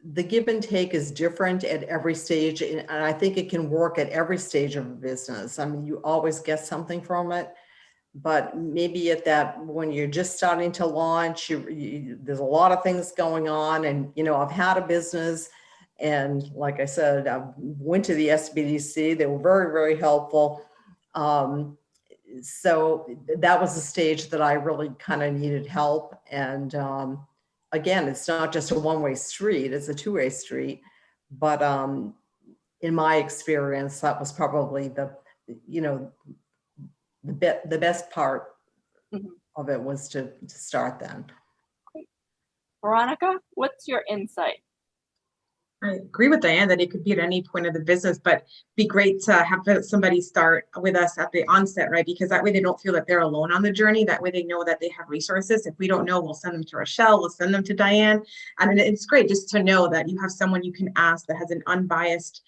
the give and take is different at every stage, and I think it can work at every stage of a business. I mean, you always get something from it, but maybe at that, when you're just starting to launch, there's a lot of things going on. And, I've had a business, and like I said, I went to the SBDC. They were very, very helpful. So that was the stage that I really kind of needed help. And again, it's not just a one-way street, it's a two-way street. But in my experience, that was probably the the best part Mhm. of it was to start then. Veronica, what's your insight? I agree with Diane that it could be at any point of the business, but be great to have somebody start with us at the onset, right? Because that way they don't feel that they're alone on the journey. That way they know that they have resources. If we don't know, we'll send them to Rochelle, we'll send them to Diane. And it's great just to know that you have someone you can ask that has an unbiased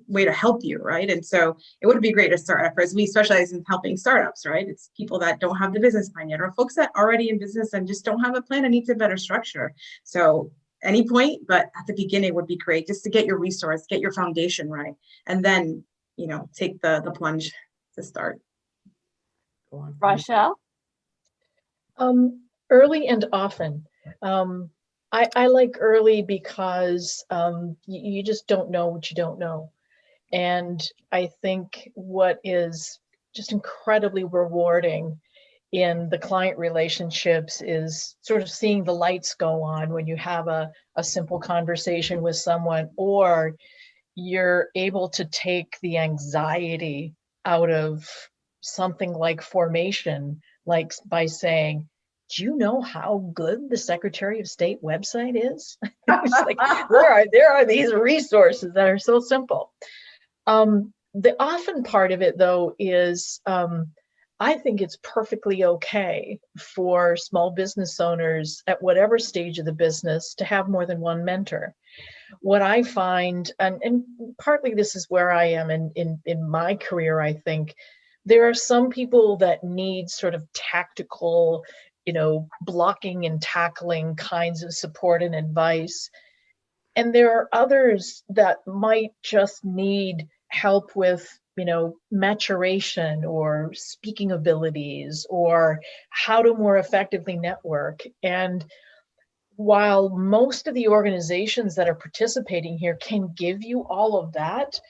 way to help you, right? And so it would be great to start at first. We specialize in helping startups, right? It's people that don't have the business plan yet, or folks that are already in business and just don't have a plan and needs a better structure. So any point, but at the beginning would be great just to get your resource, get your foundation right, and then, you know, take the plunge to start. Go on. Rochelle? Early and often. I like early because you just don't know what you don't know. And I think what is just incredibly rewarding in the client relationships is sort of seeing the lights go on when you have a simple conversation with someone, or you're able to take the anxiety out of something like formation, like by saying, do you know how good the Secretary of State website is? It's like, there are these resources that are so simple. The often part of it, though, is I think it's perfectly okay for small business owners at whatever stage of the business to have more than one mentor. What I find, and partly this is where I am in my career, I think, there are some people that need sort of tactical, blocking and tackling kinds of support and advice. And there are others that might just need help with maturation or speaking abilities or how to more effectively network. And while most of the organizations that are participating here can give you all of that,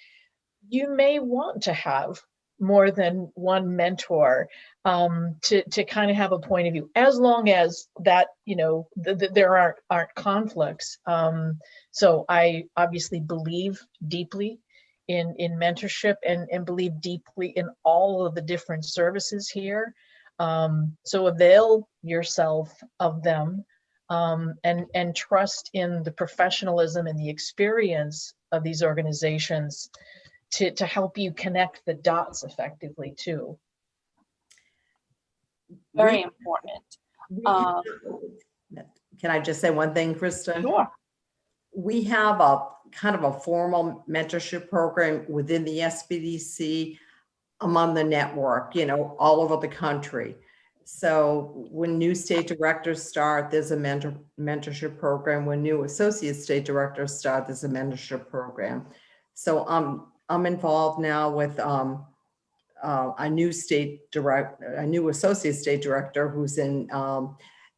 you may want to have more than one mentor to kind of have a point of view, as long as that, there aren't conflicts. So I obviously believe deeply in mentorship and believe deeply in all of the different services here. So avail yourself of them and trust in the professionalism and the experience of these organizations to help you connect the dots effectively too. Very important. Can I just say one thing, Krista? Sure. We have a kind of a formal mentorship program within the SBDC among the network, all over the country. So when new state directors start, there's a mentorship program. When new associate state directors start, there's a mentorship program. So I'm involved now with a new associate state director who's in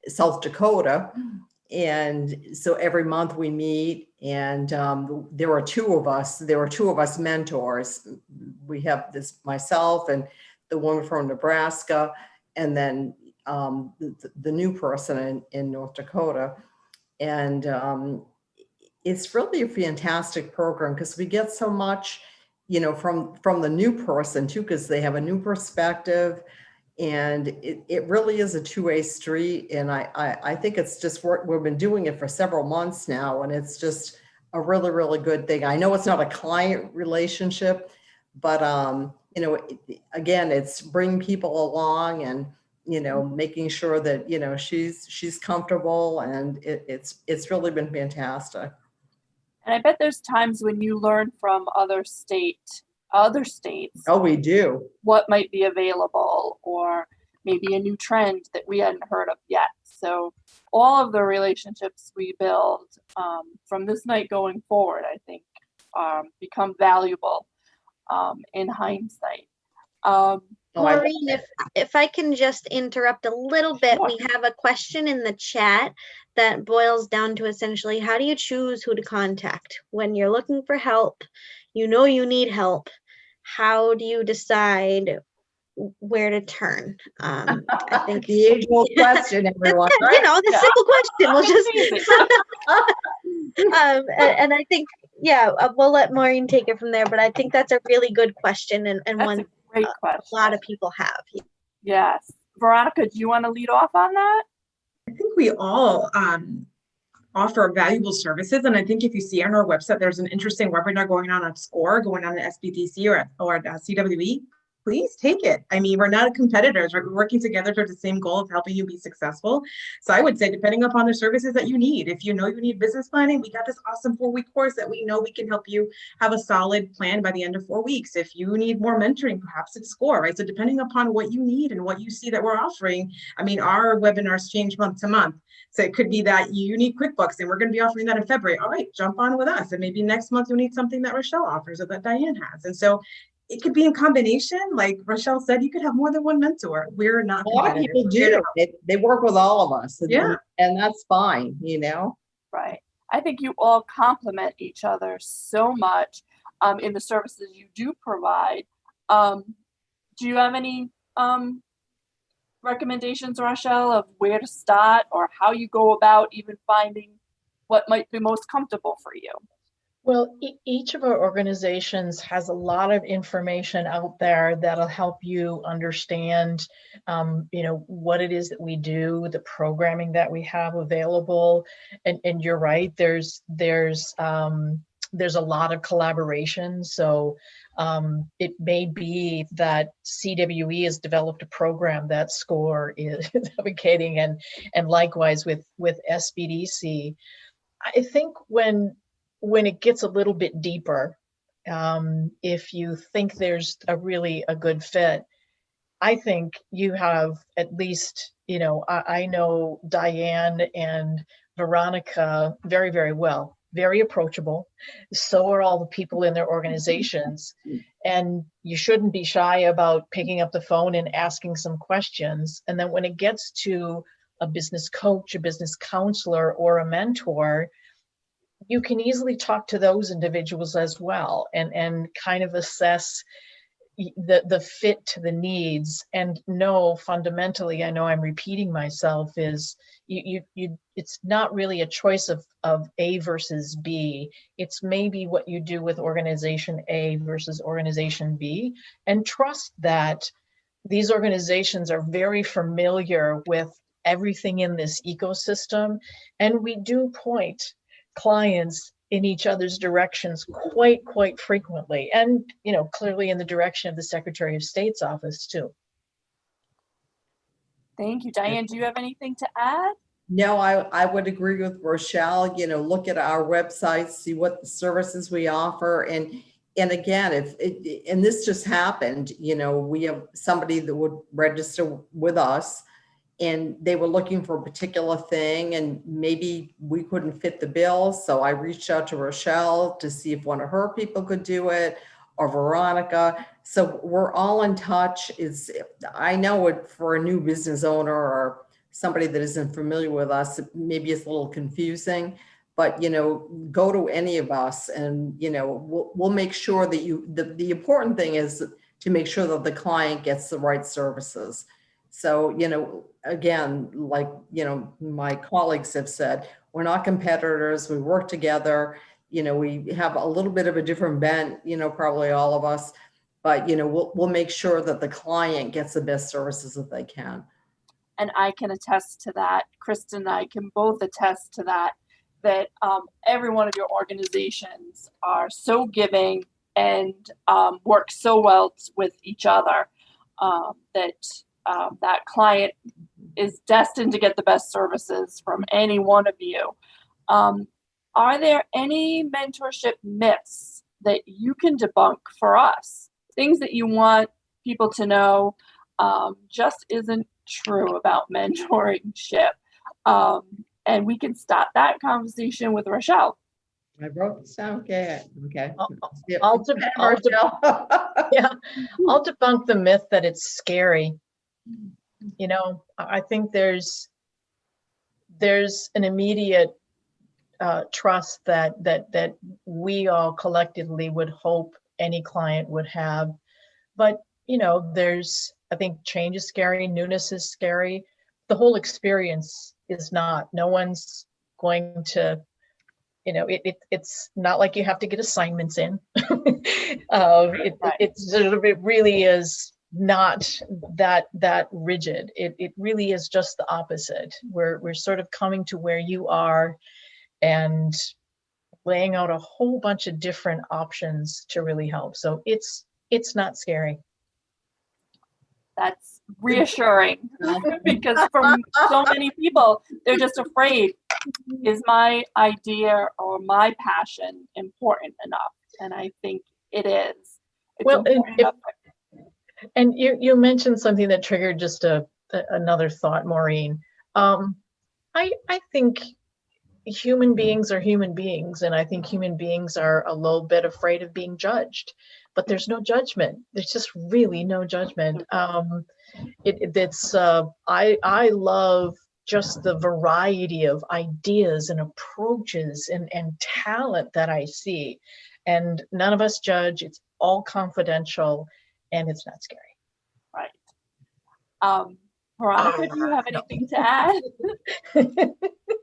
South Dakota. And so every month we meet, and there were two of us mentors. We have myself and the woman from Nebraska, and then the new person in North Dakota. And it's really a fantastic program because we get so much, from the new person too, because they have a new perspective. And it really is a two-way street. And I think it's just we've been doing it for several months now, and it's just a really, really good thing. I know it's not a client relationship, but again, it's bringing people along and making sure that she's comfortable, and it's really been fantastic. And I bet there's times when you learn from other states. Oh, we do. What might be available, or maybe a new trend that we hadn't heard of yet. So all of the relationships we build from this night going forward, I think, become valuable in hindsight. Maureen, if I can just interrupt a little bit, Sure. We have a question in the chat that boils down to essentially, how do you choose who to contact when you're looking for help? You need help. How do you decide where to turn? I think The age-old question, everyone. the simple question. We'll just and I think, we'll let Maureen take it from there. But I think that's a really good question and That's one a Great a question. lot of people have. Yes. Veronica, do you want to lead off on that? I think we all offer valuable services. And I think if you see on our website, there's an interesting webinar going on SCORE, going on at SBDC or at CWE. Please take it. I mean, we're not competitors, right? We're working together towards the same goal of helping you be successful. So I would say, depending upon the services that you need, if you know you need business planning, we got this awesome 4-week course that we know we can help you have a solid plan by the end of 4 weeks. If you need more mentoring, perhaps it's SCORE, right? So depending upon what you need and what you see that we're offering, I mean, our webinars change month to month. So it could be that you need QuickBooks and we're going to be offering that in February. All right, jump on with us. And maybe next month you'll need something that Rochelle offers or that Diane has. And so it could be in combination. Like Rochelle said, you could have more than one mentor. We're not A lot of competitors. people do. They work with all of us. Yeah. And that's fine, you know? Right. I think you all complement each other so much in the services you do provide. Do you have any recommendations, Rochelle, of where to start or how you go about even finding what might be most comfortable for you? Well, each of our organizations has a lot of information out there that'll help you understand, what it is that we do, the programming that we have available. And you're right, there's a lot of collaboration. So it may be that CWE has developed a program that SCORE is advocating, and likewise with SBDC. I think when it gets a little bit deeper, if you think there's a good fit, I think you have at least, I know Diane and Veronica very, very well, very approachable. So are all the people in their organizations. And you shouldn't be shy about picking up the phone and asking some questions. And then when it gets to a business coach, a business counselor, or a mentor, you can easily talk to those individuals as well and kind of assess the fit to the needs. And no, fundamentally, I know I'm repeating myself, is it's not really a choice of A versus B. It's maybe what you do with organization A versus organization B, and trust that these organizations are very familiar with everything in this ecosystem. And we do point clients in each other's directions quite frequently, and clearly in the direction of the Secretary of State's office too. Thank you. Diane, do you have anything to add? No, I would agree with Rochelle. Look at our website, see what the services we offer, and again, and this just happened, we have somebody that would register with us, and they were looking for a particular thing, and maybe we couldn't fit the bill. So I reached out to Rochelle to see if one of her people could do it, or Veronica. So we're all in touch. I know it, for a new business owner or somebody that isn't familiar with us, maybe it's a little confusing, but go to any of us, and we'll make sure that the important thing is to make sure that the client gets the right services. So, again, like, my colleagues have said, we're not competitors. We work together. We have a little bit of a different bent, probably all of us, but, we'll make sure that the client gets the best services that they can. And I can attest to that. Kristen and I can both attest to that every one of your organizations are so giving and work so well with each other that client is destined to get the best services from any one of you. Are there any mentorship myths that you can debunk for us? Things that you want people to know just isn't true about mentorship. And we can start that conversation with Rochelle. I wrote this down. Okay. I'll debunk the myth that it's scary. I think there's an immediate trust that we all collectively would hope any client would have. But, I think change is scary, newness is scary. The whole experience is not. No one's going to You know, it's not like you have to get assignments in. It really is not that rigid. It really is just the opposite. We're sort of coming to where you are and laying out a whole bunch of different options to really help. So it's not scary. That's reassuring because for so many people, they're just afraid, is my idea or my passion important enough? And I think it is. It's Well, important enough. and you mentioned something that triggered just another thought, Maureen. I think human beings are human beings, and I think human beings are a little bit afraid of being judged, but there's no judgment. There's just really no judgment. I love just the variety of ideas and approaches and talent that I see, and none of us judge. It's all confidential, and it's not scary. Right. Veronica, do you have anything to add? I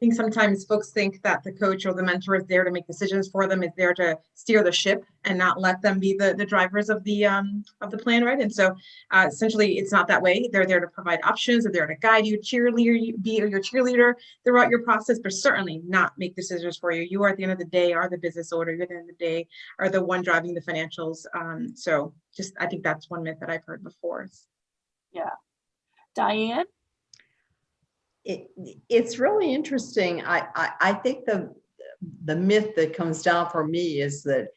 think sometimes folks think that the coach or the mentor is there to make decisions for them, is there to steer the ship and not let them be the drivers of the plan, right? And so essentially it's not that way. They're there to provide options, they're there to guide you, be your cheerleader throughout your process, but certainly not make decisions for you. You are at the end of the day are the business owner, you're at the end of the day are the one driving the financials. So just, I think that's one myth that I've heard before. Yeah. Diane? It's really interesting. I think the myth that comes down for me is that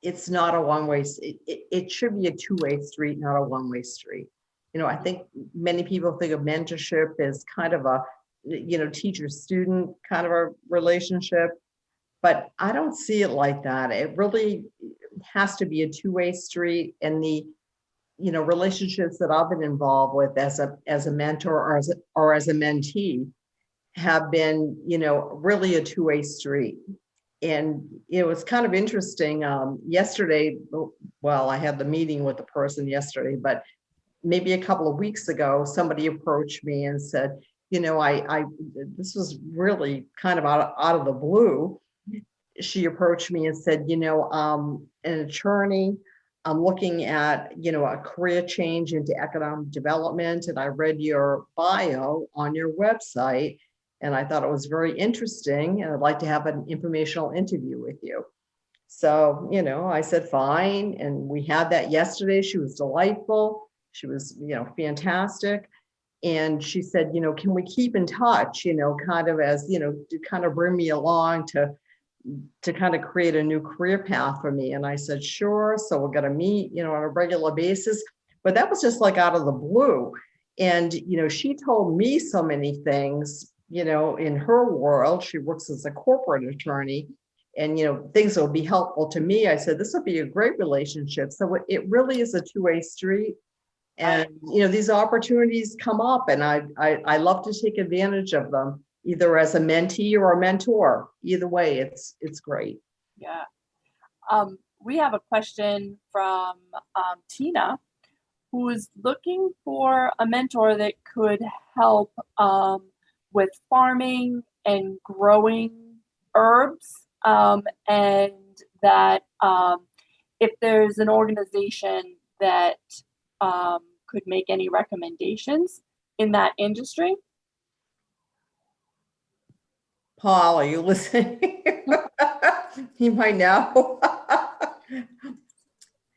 it's not a one-way. It should be a two-way street, not a one-way street. You know, I think many people think of mentorship as kind of a, you know, teacher-student kind of a relationship, but I don't see it like that. It really has to be a two-way street, and the, you know, relationships that I've been involved with as a mentor or as a mentee have been, you know, really a two-way street. And it was kind of interesting. Yesterday, well, I had the meeting with the person yesterday, but maybe a couple of weeks ago, somebody approached me and said, you know, this was really kind of out of the blue. She approached me and said, you know, an attorney, I'm looking at, you know, a career change into economic development, and I read your bio on your website, and I thought it was very interesting, and I'd like to have an informational interview with you. So, you know, I said, fine, and we had that yesterday. She was delightful. She was, you know, fantastic. And she said, you know, can we keep in touch, you know, kind of as, you know, to kind of bring me along to kind of create a new career path for me. And I said, sure. So we're going to meet, you know, on a regular basis. But that was just like out of the blue. And, you know, she told me so many things, you know, in her world. She works as a corporate attorney, and, you know, things that would be helpful to me. I said, this would be a great relationship. So it really is a two-way street. And, you know, these opportunities come up, and I love to take advantage of them, either as a mentee or a mentor. Either way, it's great. Yeah. We have a question from Tina, who is looking for a mentor that could help with farming and growing herbs, and that if there's an organization that could make any recommendations in that industry. Paul, are you listening? You might know.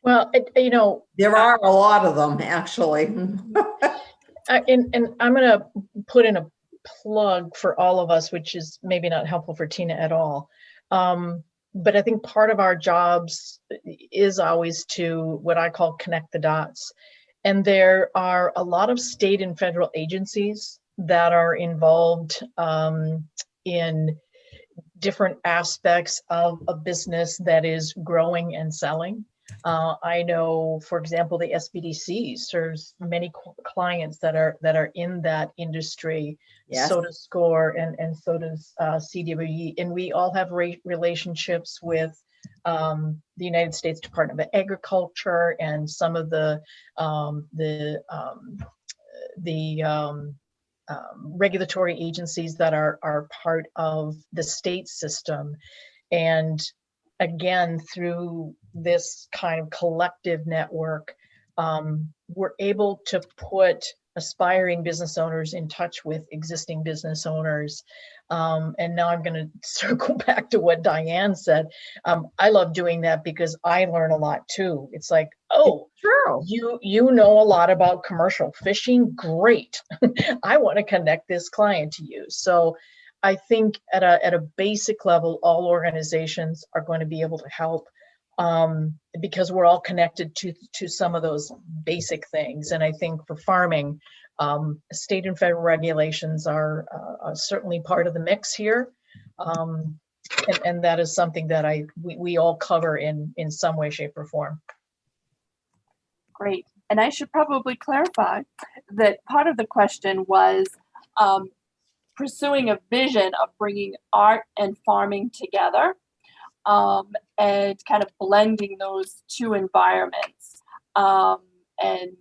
Well, you know, there are a lot of them, actually. And I'm going to put in a plug for all of us, which is maybe not helpful for Tina at all. But I think part of our jobs is always to what I call connect the dots. And there are a lot of state and federal agencies that are involved in different aspects of a business that is growing and selling. I know, for example, the SBDC serves many clients that are in that industry. Yes. So does SCORE, and so does CWE. And we all have relationships with the United States Department of Agriculture and some of the regulatory agencies that are part of the state system. And again, through this kind of collective network, we're able to put aspiring business owners in touch with existing business owners. And now I'm going to circle back to what Diane said. I love doing that because I learn a lot too. It's like, oh, True. you know a lot about commercial fishing. Great. I want to connect this client to you. So I think at a basic level, all organizations are going to be able to help, because we're all connected to some of those basic things. And I think for farming, state and federal regulations are certainly part of the mix here. And that is something that we all cover in some way, shape, or form. Great. And I should probably clarify that part of the question was pursuing a vision of bringing art and farming together, and kind of blending those two environments, and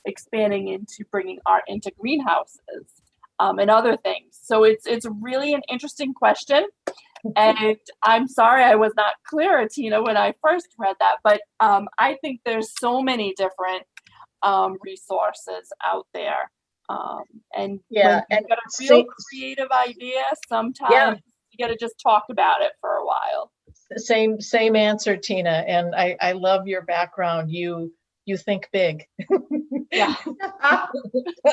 expanding into bringing art into greenhouses, and other things. So it's really an interesting question. And I'm sorry I was not clear, Tina, when I first read that, but I think there's so many different resources out there. And Yeah, when and you've got a real creative idea, sometimes you got to just talk about it for a while. Same answer, Tina. And I love your background. You think big. Yeah. I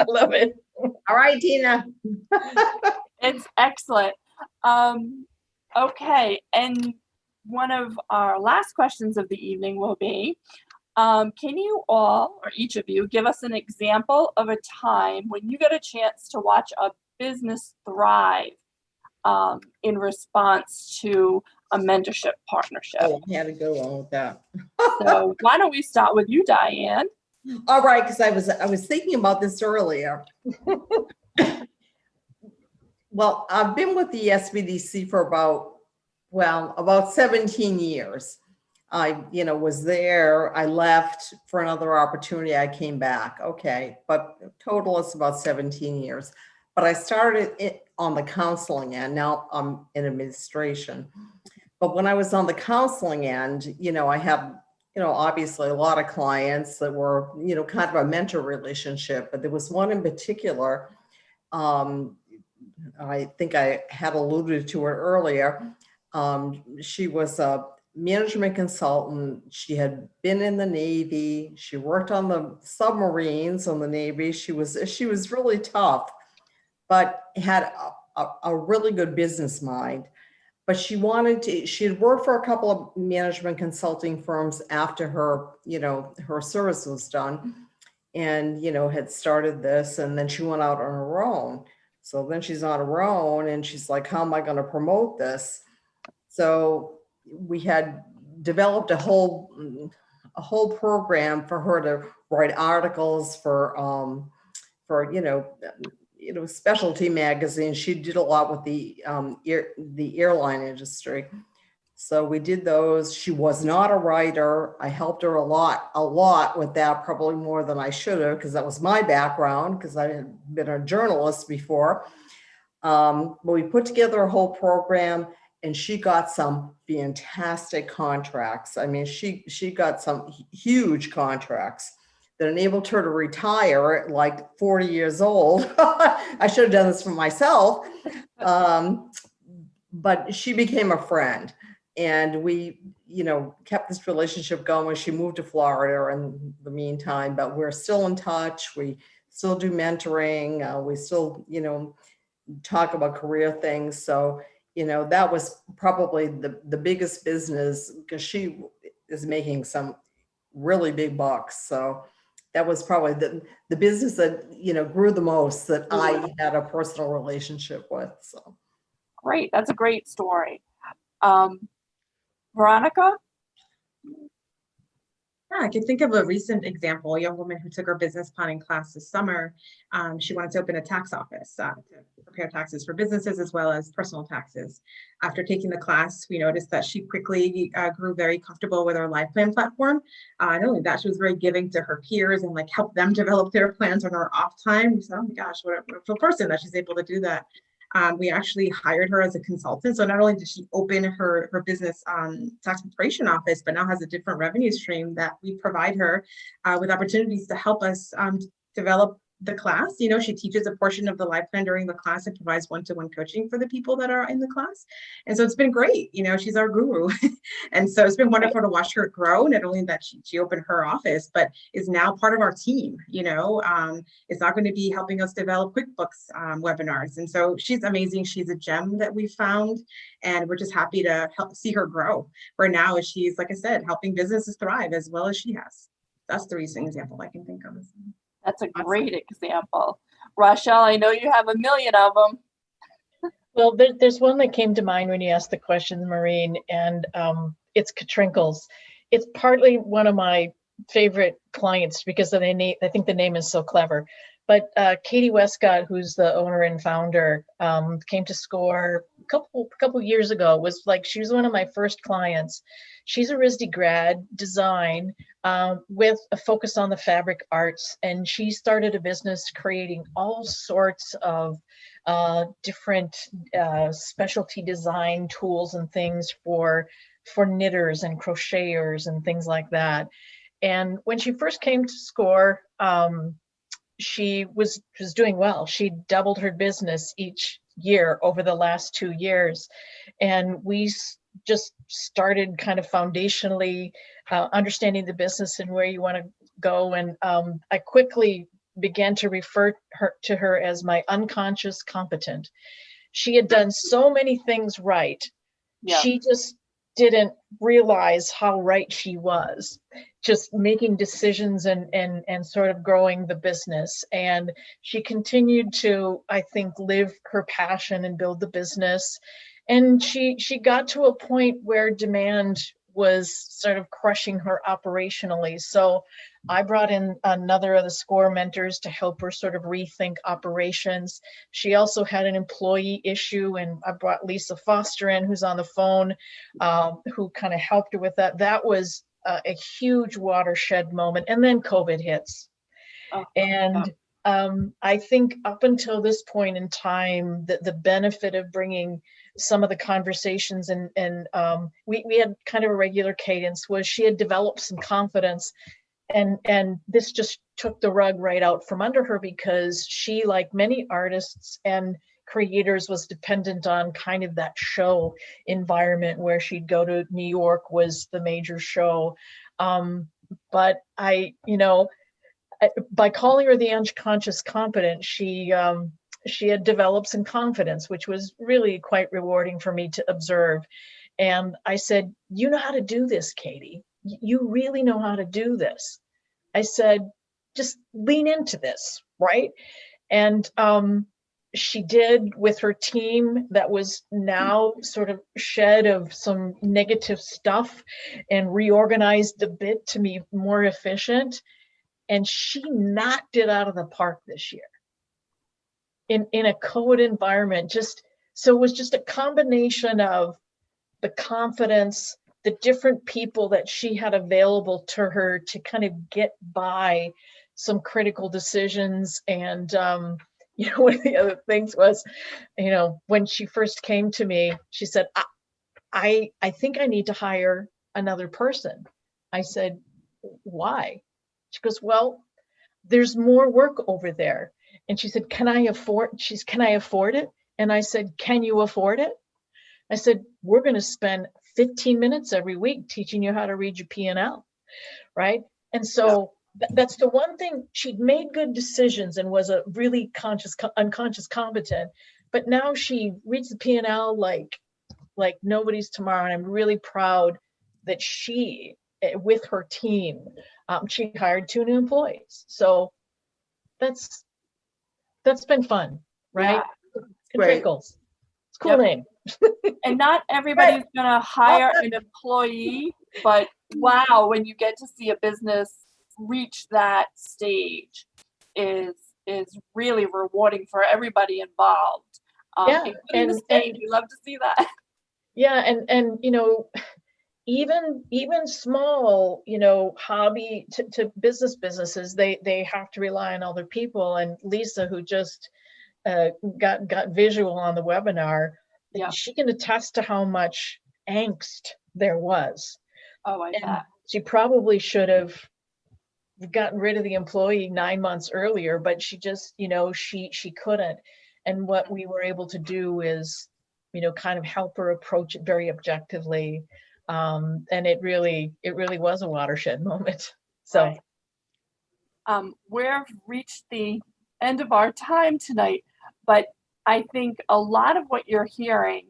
love it. All right, Tina. It's excellent. Okay, and one of our last questions of the evening will be, can you all, or each of you, give us an example of a time when you got a chance to watch a business thrive in response to a mentorship partnership? Oh, I had to go on with that. So why don't we start with you, Diane? All right, because I was thinking about this earlier. Well, I've been with the SBDC for about 17 years. I, was there. I left for another opportunity. I came back. Okay, but total it's about 17 years. But I started it on the counseling end. Now I'm in administration. But when I was on the counseling end, I had, obviously a lot of clients that were, kind of a mentor relationship. But there was one in particular. I think I had alluded to it earlier. She was a management consultant. She had been in the Navy. She worked on the submarines on the Navy. She was really tough, but had a really good business mind. But she had worked for a couple of management consulting firms after her, her service was done, and, had started this, and then she went out on her own. So then she's on her own and she's like, how am I going to promote this? So we had developed a whole program for her to write articles for specialty magazines. She did a lot with the airline industry. So we did those. She was not a writer. I helped her a lot with that, probably more than I should have, because that was my background, because I had been a journalist before. But we put together a whole program, and she got some fantastic contracts. I mean, she got some huge contracts that enabled her to retire at like 40 years old. I should have done this for myself. But she became a friend. And we, kept this relationship going. She moved to Florida in the meantime, but we're still in touch. We still do mentoring. We still, talk about career things. So, that was probably the biggest business, because she is making some really big bucks. So that was probably the business that, grew the most, that I had a personal relationship with. So Great, that's a great story. Veronica? Yeah, I can think of a recent example, a young woman who took her business planning class this summer. She wanted to open a tax office to prepare taxes for businesses as well as personal taxes. After taking the class, we noticed that she quickly grew very comfortable with our life plan platform. Not only that, she was very giving to her peers and helped them develop their plans on her off time. We said, oh my gosh, what a wonderful person that she's able to do that. We actually hired her as a consultant. So not only did she open her business tax preparation office, but now has a different revenue stream that we provide her with opportunities to help us develop the class. You know, she teaches a portion of the life plan during the class and provides one-to-one coaching for the people that are in the class. And so it's been great. You know, she's our guru. And so it's been wonderful to watch her grow. Not only that she opened her office, but is now part of our team. You know, it's not going to be helping us develop QuickBooks webinars. And so she's amazing. She's a gem that we found, and we're just happy to help see her grow. Where now is she's, like I said, helping businesses thrive as well as she has. That's the recent example I can think of. That's a great example. Rochelle, I know you have a million of them. Well, there's one that came to mind when you asked the question, Maureen, and it's Katrinkles. It's partly one of my favorite clients because of the name. I think the name is so clever. But Katie Westcott, who's the owner and founder, came to SCORE a couple years ago. She was one of my first clients. She's a RISD grad, design, with a focus on the fabric arts, and she started a business creating all sorts of different specialty design tools and things for knitters and crocheters and things like that. And when she first came to SCORE, she was doing well. She doubled her business each year over the last 2 years. And we just started kind of foundationally understanding the business and where you want to go. And I quickly began to refer to her as my unconscious competent. She had done so many things right. Yeah. She just didn't realize how right she was, just making decisions and sort of growing the business. And she continued to, I think, live her passion and build the business. And she got to a point where demand was sort of crushing her operationally. So I brought in another of the SCORE mentors to help her sort of rethink operations. She also had an employee issue, and I brought Lisa Foster in, who's on the phone, who kind of helped her with that. That was a huge watershed moment. And then COVID hits. And I think up until this point in time, the benefit of bringing some of the conversations and we had kind of a regular cadence was she had developed some confidence, and this just took the rug right out from under her because she, like many artists and creators, was dependent on kind of that show environment where she'd go to New York was the major show. But by calling her the unconscious competent, she had developed some confidence, which was really quite rewarding for me to observe. And I said, you know how to do this, Katie. You really know how to do this. I said, just lean into this, right? And she did with her team that was now sort of shed of some negative stuff and reorganized a bit to be more efficient. And she knocked it out of the park this year in a COVID environment. So it was just a combination of the confidence, the different people that she had available to her to kind of get by some critical decisions. And, one of the other things was, when she first came to me, she said, I think I need to hire another person. I said, why? She goes, well, there's more work over there. And she said, can I afford it? And I said, can you afford it? I said, we're going to spend 15 minutes every week teaching you how to read your P&L, right? And so that's the one thing. She'd made good decisions and was a really unconscious competent, but now she reads the P&L like nobody's tomorrow. And I'm really proud that she, with her team, she hired 2 new employees. So that's been fun, right? Katrinkles. It's a cool name. And not everybody's gonna hire an employee, but wow, when you get to see a business reach that stage is really rewarding for everybody involved. Including the state. We love to see that. Yeah, and even small, hobby to businesses, they have to rely on other people. And Lisa, who just, got visual on the webinar, Yeah. she can attest to how much angst there was. Oh, I And bet. she probably should have gotten rid of the employee 9 months earlier, but she just, she couldn't. And what we were able to do is, kind of help her approach it very objectively. And it really was a watershed moment. So. Right. We've reached the end of our time tonight, but I think a lot of what you're hearing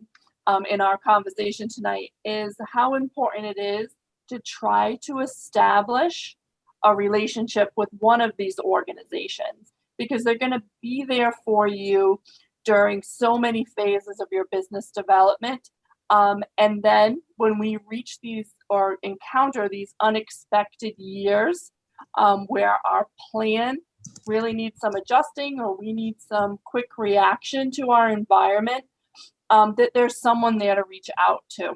in our conversation tonight is how important it is to try to establish a relationship with one of these organizations, because they're going to be there for you during so many phases of your business development. And then when we reach these or encounter these unexpected years, where our plan really needs some adjusting or we need some quick reaction to our environment, that there's someone there to reach out to.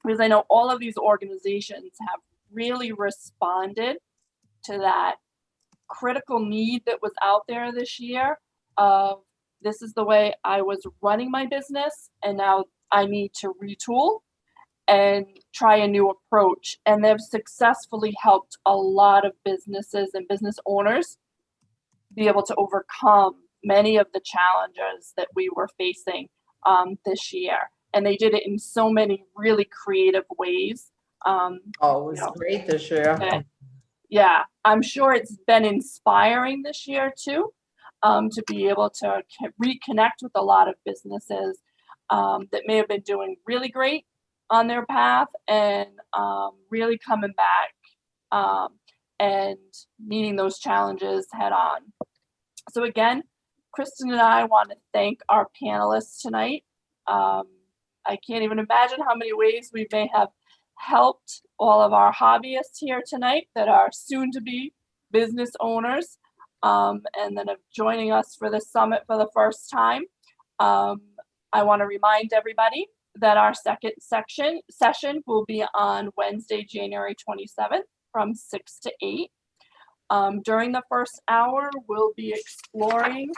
Because I know all of these organizations have really responded to that critical need that was out there this year of, this is the way I was running my business and now I need to retool and try a new approach. And they've successfully helped a lot of businesses and business owners be able to overcome many of the challenges that we were facing this year. And they did it in so many really creative ways. Oh, it was great this year. Yeah, I'm sure it's been inspiring this year too, to be able to reconnect with a lot of businesses that may have been doing really great on their path and really coming back and meeting those challenges head on. So again, Kristen and I want to thank our panelists tonight. I can't even imagine how many ways we may have helped all of our hobbyists here tonight that are soon to be business owners and then of joining us for the summit for the first time. I want to remind everybody that our second session will be on Wednesday, January 27th from 6 to 8. During the first hour, we'll be exploring,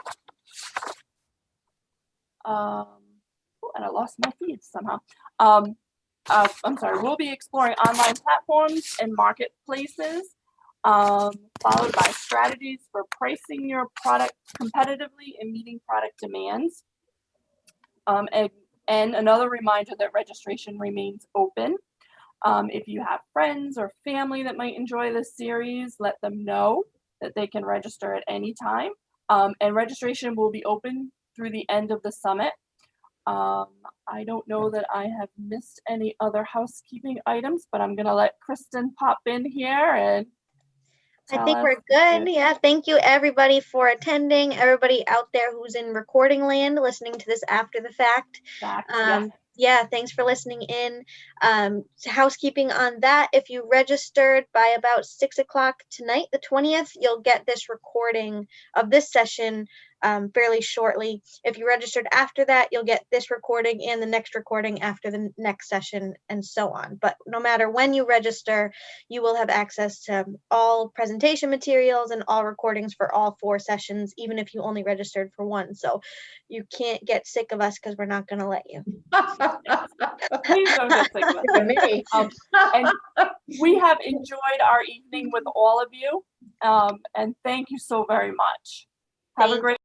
and I lost my feed somehow. I'm sorry, we'll be exploring online platforms and marketplaces, followed by strategies for pricing your product competitively and meeting product demands. And another reminder that registration remains open. If you have friends or family that might enjoy this series, let them know that they can register at any time. And registration will be open through the end of the summit. I don't know that I have missed any other housekeeping items, but I'm going to let Kristen pop in here and I think we're good. Yeah. Thank you, everybody, for attending. Everybody out there who's in recording land listening to this after the fact. Yeah, thanks for listening in. Housekeeping on that, if you registered by about 6 o'clock tonight, the 20th, you'll get this recording of this session fairly shortly. If you registered after that, you'll get this recording and the next recording after the next session and so on. But no matter when you register, you will have access to all presentation materials and all recordings for all 4 sessions, even if you only registered for one. So you can't get sick of us because we're not going to let you. Please don't get sick of me. And we have enjoyed our evening with all of you. And thank you so very much. Have a great